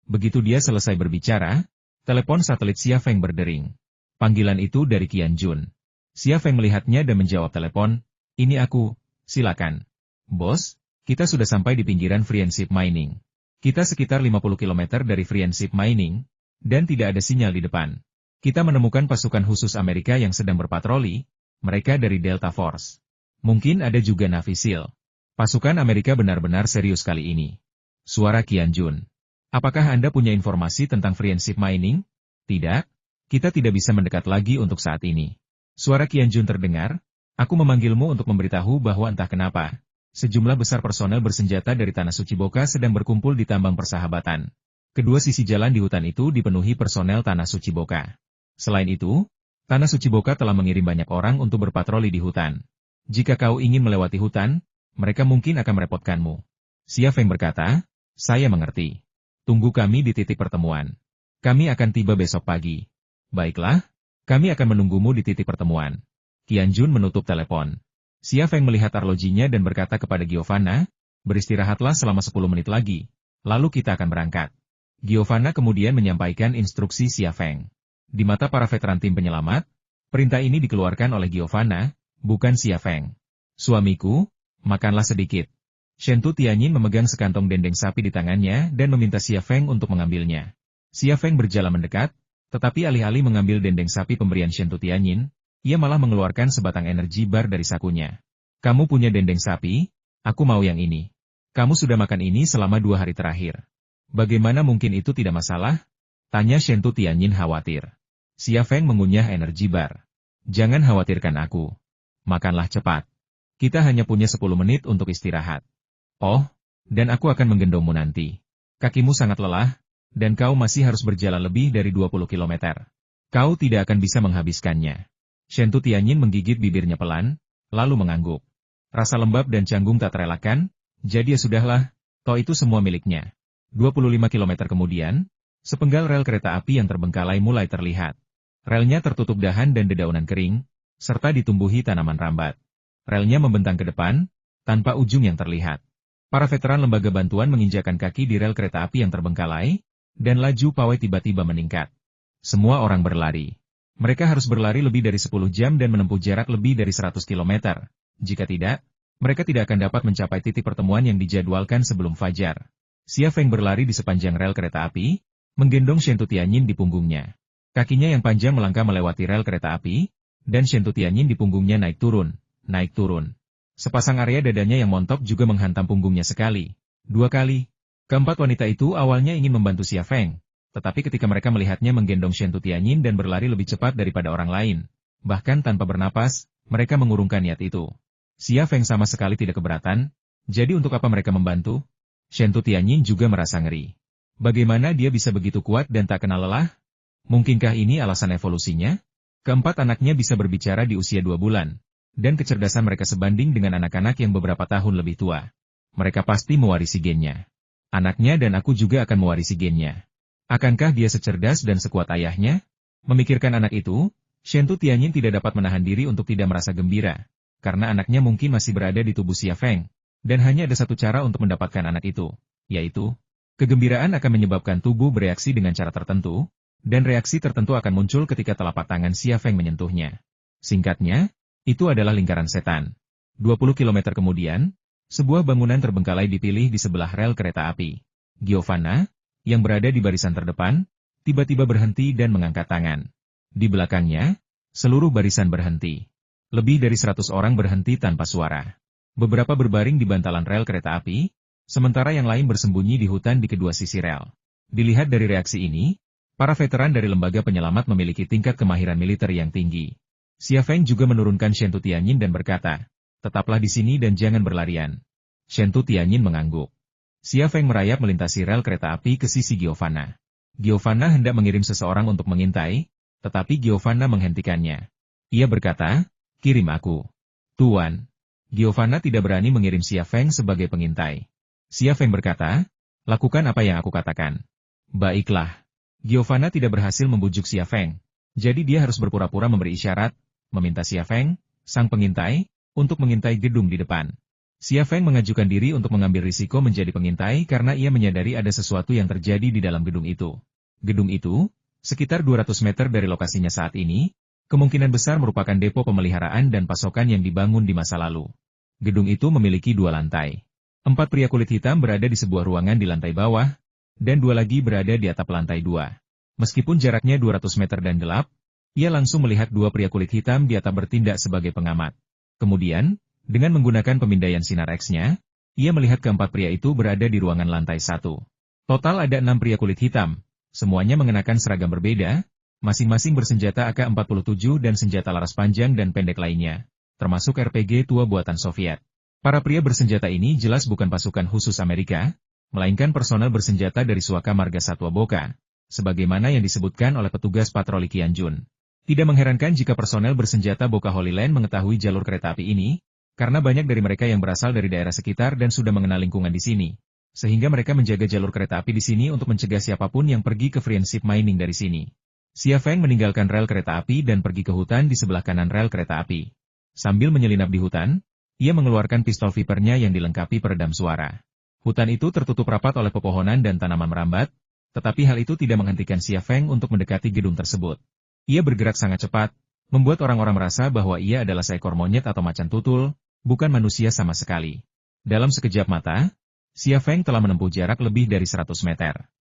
Begitu dia selesai berbicara, telepon satelit Xia Feng berdering. Panggilan itu dari Qian Jun. Xia Feng melihatnya dan menjawab telepon, ini aku, silakan. Bos, kita sudah sampai di pinggiran Friendship Mining. Kita sekitar 50 km dari Friendship Mining, dan tidak ada sinyal di depan. Kita menemukan pasukan khusus Amerika yang sedang berpatroli, mereka dari Delta Force. Mungkin ada juga Navy SEAL. Pasukan Amerika benar-benar serius kali ini. Suara Qian Jun. Apakah Anda punya informasi tentang Friendship Mining? Tidak, kita tidak bisa mendekat lagi untuk saat ini. Suara Qian Jun terdengar, aku memanggilmu untuk memberitahu bahwa entah kenapa, sejumlah besar personel bersenjata dari Tanah Suci Boka sedang berkumpul di tambang persahabatan. Kedua sisi jalan di hutan itu dipenuhi personel Tanah Suci Boka. Selain itu, Tanah Suci Boka telah mengirim banyak orang untuk berpatroli di hutan. Jika kau ingin melewati hutan, mereka mungkin akan merepotkanmu. Xia Feng berkata, saya mengerti. Tunggu kami di titik pertemuan. Kami akan tiba besok pagi. Baiklah, kami akan menunggumu di titik pertemuan. Qian Jun menutup telepon. Xia Feng melihat arlojinya dan berkata kepada Giovanna, beristirahatlah selama 10 menit lagi, lalu kita akan berangkat. Giovanna kemudian menyampaikan instruksi Xia Feng. Di mata para veteran tim penyelamat, perintah ini dikeluarkan oleh Giovanna, bukan Xia Feng. Suamiku, makanlah sedikit. Shen Tu Tianyin memegang sekantong dendeng sapi di tangannya dan meminta Xia Feng untuk mengambilnya. Xia Feng berjalan mendekat, tetapi alih-alih mengambil dendeng sapi pemberian Shen Tu Tianyin, ia malah mengeluarkan sebatang energi bar dari sakunya. Kamu punya dendeng sapi? Aku mau yang ini. Kamu sudah makan ini selama 2 hari terakhir. Bagaimana mungkin itu tidak masalah? Tanya Shen Tu Tianyin khawatir. Xia Feng mengunyah energi bar. Jangan khawatirkan aku. Makanlah cepat. Kita hanya punya 10 menit untuk istirahat. Oh, dan aku akan menggendongmu nanti. Kakimu sangat lelah, dan kau masih harus berjalan lebih dari 20 km. Kau tidak akan bisa menghabiskannya. Shen Tu Tianyin menggigit bibirnya pelan, lalu mengangguk. Rasa lembab dan canggung tak terelakkan, jadi ya sudahlah, toh itu semua miliknya. 25 km kemudian, sepenggal rel kereta api yang terbengkalai mulai terlihat. Relnya tertutup dahan dan dedaunan kering, serta ditumbuhi tanaman rambat. Relnya membentang ke depan, tanpa ujung yang terlihat. Para veteran lembaga bantuan menginjakan kaki di rel kereta api yang terbengkalai, dan laju pawai tiba-tiba meningkat. Semua orang berlari. Mereka harus berlari lebih dari 10 jam dan menempuh jarak lebih dari 100 km. Jika tidak, mereka tidak akan dapat mencapai titik pertemuan yang dijadwalkan sebelum fajar. Xia Feng berlari di sepanjang rel kereta api, menggendong Shen Tu Tianyin di punggungnya. Kakinya yang panjang melangkah melewati rel kereta api, dan Shen Tianyin di punggungnya naik turun, naik turun. Sepasang area dadanya yang montok juga menghantam punggungnya sekali, 2 kali. Keempat wanita itu awalnya ingin membantu Xia Feng, tetapi ketika mereka melihatnya menggendong Shen Tianyin dan berlari lebih cepat daripada orang lain, bahkan tanpa bernapas, mereka mengurungkan niat itu. Xia Feng sama sekali tidak keberatan, jadi untuk apa mereka membantu? Shen Tianyin juga merasa ngeri. Bagaimana dia bisa begitu kuat dan tak kenal lelah? Mungkinkah ini alasan evolusinya? Keempat anaknya bisa berbicara di usia 2 bulan, dan kecerdasan mereka sebanding dengan anak-anak yang beberapa tahun lebih tua. Mereka pasti mewarisi gennya. Anaknya dan aku juga akan mewarisi gennya. Akankah dia secerdas dan sekuat ayahnya? Memikirkan anak itu, Shen Tianyin tidak dapat menahan diri untuk tidak merasa gembira, karena anaknya mungkin masih berada di tubuh Xia Feng, dan hanya ada satu cara untuk mendapatkan anak itu, yaitu, kegembiraan akan menyebabkan tubuh bereaksi dengan cara tertentu, dan reaksi tertentu akan muncul ketika telapak tangan Xia Feng menyentuhnya. Singkatnya, itu adalah lingkaran setan. 20 km kemudian, sebuah bangunan terbengkalai dipilih di sebelah rel kereta api. Giovanna, yang berada di barisan terdepan, tiba-tiba berhenti dan mengangkat tangan. Di belakangnya, seluruh barisan berhenti. Lebih dari 100 orang berhenti tanpa suara. Beberapa berbaring di bantalan rel kereta api, sementara yang lain bersembunyi di hutan di kedua sisi rel. Dilihat dari reaksi ini, para veteran dari lembaga penyelamat memiliki tingkat kemahiran militer yang tinggi. Xia Feng juga menurunkan Shen Tianyin dan berkata, tetaplah di sini dan jangan berlarian. Shen Tianyin mengangguk. Xia Feng merayap melintasi rel kereta api ke sisi Giovanna. Giovanna hendak mengirim seseorang untuk mengintai, tetapi Giovanna menghentikannya. Ia berkata, kirim aku. Tuan. Giovanna tidak berani mengirim Xia Feng sebagai pengintai. Xia Feng berkata, lakukan apa yang aku katakan. Baiklah. Giovanna tidak berhasil membujuk Xia Feng, jadi dia harus berpura-pura memberi isyarat, meminta Xia Feng, sang pengintai, untuk mengintai gedung di depan. Xia Feng mengajukan diri untuk mengambil risiko menjadi pengintai karena ia menyadari ada sesuatu yang terjadi di dalam gedung itu. Gedung itu, sekitar 200 meter dari lokasinya saat ini, kemungkinan besar merupakan depo pemeliharaan dan pasokan yang dibangun di masa lalu. Gedung itu memiliki 2 lantai. 4 pria kulit hitam berada di sebuah ruangan di lantai bawah, dan 2 lagi berada di atap lantai 2. Meskipun jaraknya 200 meter dan gelap, ia langsung melihat 2 pria kulit hitam di atap bertindak sebagai pengamat. Kemudian, dengan menggunakan pemindaian sinar X-nya, ia melihat keempat pria itu berada di ruangan lantai 1. Total ada 6 pria kulit hitam, semuanya mengenakan seragam berbeda, masing-masing bersenjata AK-47 dan senjata laras panjang dan pendek lainnya, termasuk RPG tua buatan Soviet. Para pria bersenjata ini jelas bukan pasukan khusus Amerika, melainkan personel bersenjata dari Suaka Marga Satwa Boka, sebagaimana yang disebutkan oleh petugas patroli Qianjun. Tidak mengherankan jika personel bersenjata Boka Holy Land mengetahui jalur kereta api ini, karena banyak dari mereka yang berasal dari daerah sekitar dan sudah mengenal lingkungan di sini, sehingga mereka menjaga jalur kereta api di sini untuk mencegah siapapun yang pergi ke friendship mining dari sini. Xia Feng meninggalkan rel kereta api dan pergi ke hutan di sebelah kanan rel kereta api. Sambil menyelinap di hutan, ia mengeluarkan pistol Vipernya yang dilengkapi peredam suara. Hutan itu tertutup rapat oleh pepohonan dan tanaman merambat, tetapi hal itu tidak menghentikan Xia Feng untuk mendekati gedung tersebut. Ia bergerak sangat cepat, membuat orang-orang merasa bahwa ia adalah seekor monyet atau macan tutul, bukan manusia sama sekali. Dalam sekejap mata, Xia Feng telah menempuh jarak lebih dari 100 meter.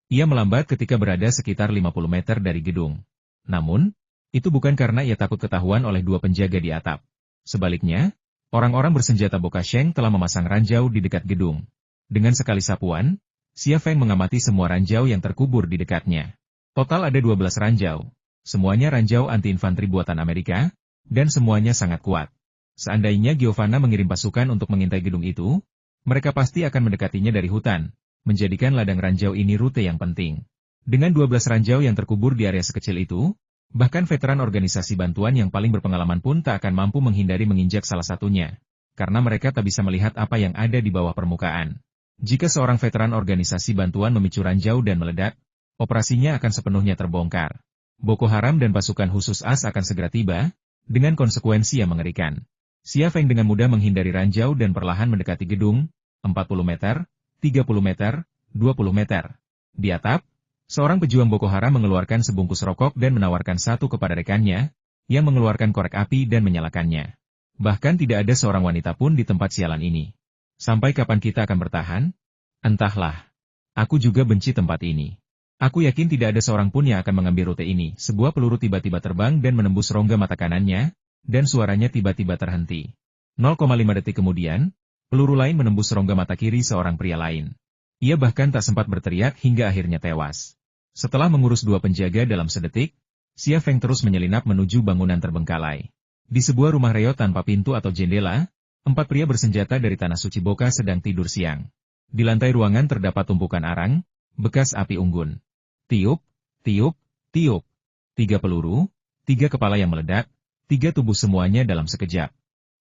Ia melambat ketika berada sekitar 50 meter dari gedung. Namun, itu bukan karena ia takut ketahuan oleh 2 penjaga di atap. Sebaliknya, orang-orang bersenjata Boka Sheng telah memasang ranjau di dekat gedung. Dengan sekali sapuan, Xia Feng mengamati semua ranjau yang terkubur di dekatnya. Total ada 12 ranjau. Semuanya ranjau anti-infanteri buatan Amerika, dan semuanya sangat kuat. Seandainya Giovanna mengirim pasukan untuk mengintai gedung itu, mereka pasti akan mendekatinya dari hutan, menjadikan ladang ranjau ini rute yang penting. Dengan 12 ranjau yang terkubur di area sekecil itu, bahkan veteran organisasi bantuan yang paling berpengalaman pun tak akan mampu menghindari menginjak salah satunya, karena mereka tak bisa melihat apa yang ada di bawah permukaan. Jika seorang veteran organisasi bantuan memicu ranjau dan meledak, operasinya akan sepenuhnya terbongkar. Boko Haram dan pasukan khusus AS akan segera tiba, dengan konsekuensi yang mengerikan. Xia Feng dengan mudah menghindari ranjau dan perlahan mendekati gedung, 40 meter, 30 meter, 20 meter. Di atap, seorang pejuang Boko Haram mengeluarkan sebungkus rokok dan menawarkan satu kepada rekannya, yang mengeluarkan korek api dan menyalakannya. Bahkan tidak ada seorang wanita pun di tempat sialan ini. Sampai kapan kita akan bertahan? Entahlah. Aku juga benci tempat ini. Aku yakin tidak ada seorang pun yang akan mengambil rute ini. Sebuah peluru tiba-tiba terbang dan menembus rongga mata kanannya, dan suaranya tiba-tiba terhenti. 0,5 detik kemudian, peluru lain menembus rongga mata kiri seorang pria lain. Ia bahkan tak sempat berteriak hingga akhirnya tewas. Setelah mengurus dua penjaga dalam sedetik, Xia Feng terus menyelinap menuju bangunan terbengkalai. Di sebuah rumah reot tanpa pintu atau jendela, 4 pria bersenjata dari Tanah Suci Boka sedang tidur siang. Di lantai ruangan terdapat tumpukan arang, bekas api unggun. Tiup, tiup, tiup. 3 peluru, 3 kepala yang meledak, 3 tubuh semuanya dalam sekejap.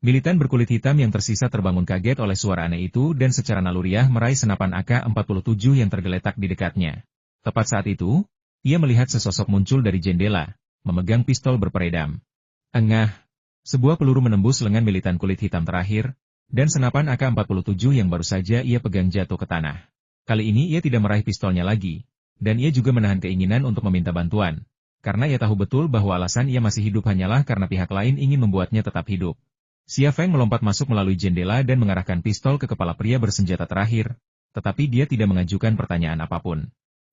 Militan berkulit hitam yang tersisa terbangun kaget oleh suara aneh itu dan secara naluriah meraih senapan AK-47 yang tergeletak di dekatnya. Tepat saat itu, ia melihat sesosok muncul dari jendela, memegang pistol berperedam. Engah! Sebuah peluru menembus lengan militan kulit hitam terakhir, dan senapan AK-47 yang baru saja ia pegang jatuh ke tanah. Kali ini ia tidak meraih pistolnya lagi. Dan ia juga menahan keinginan untuk meminta bantuan, karena ia tahu betul bahwa alasan ia masih hidup hanyalah karena pihak lain ingin membuatnya tetap hidup. Xia Feng melompat masuk melalui jendela dan mengarahkan pistol ke kepala pria bersenjata terakhir, tetapi dia tidak mengajukan pertanyaan apapun.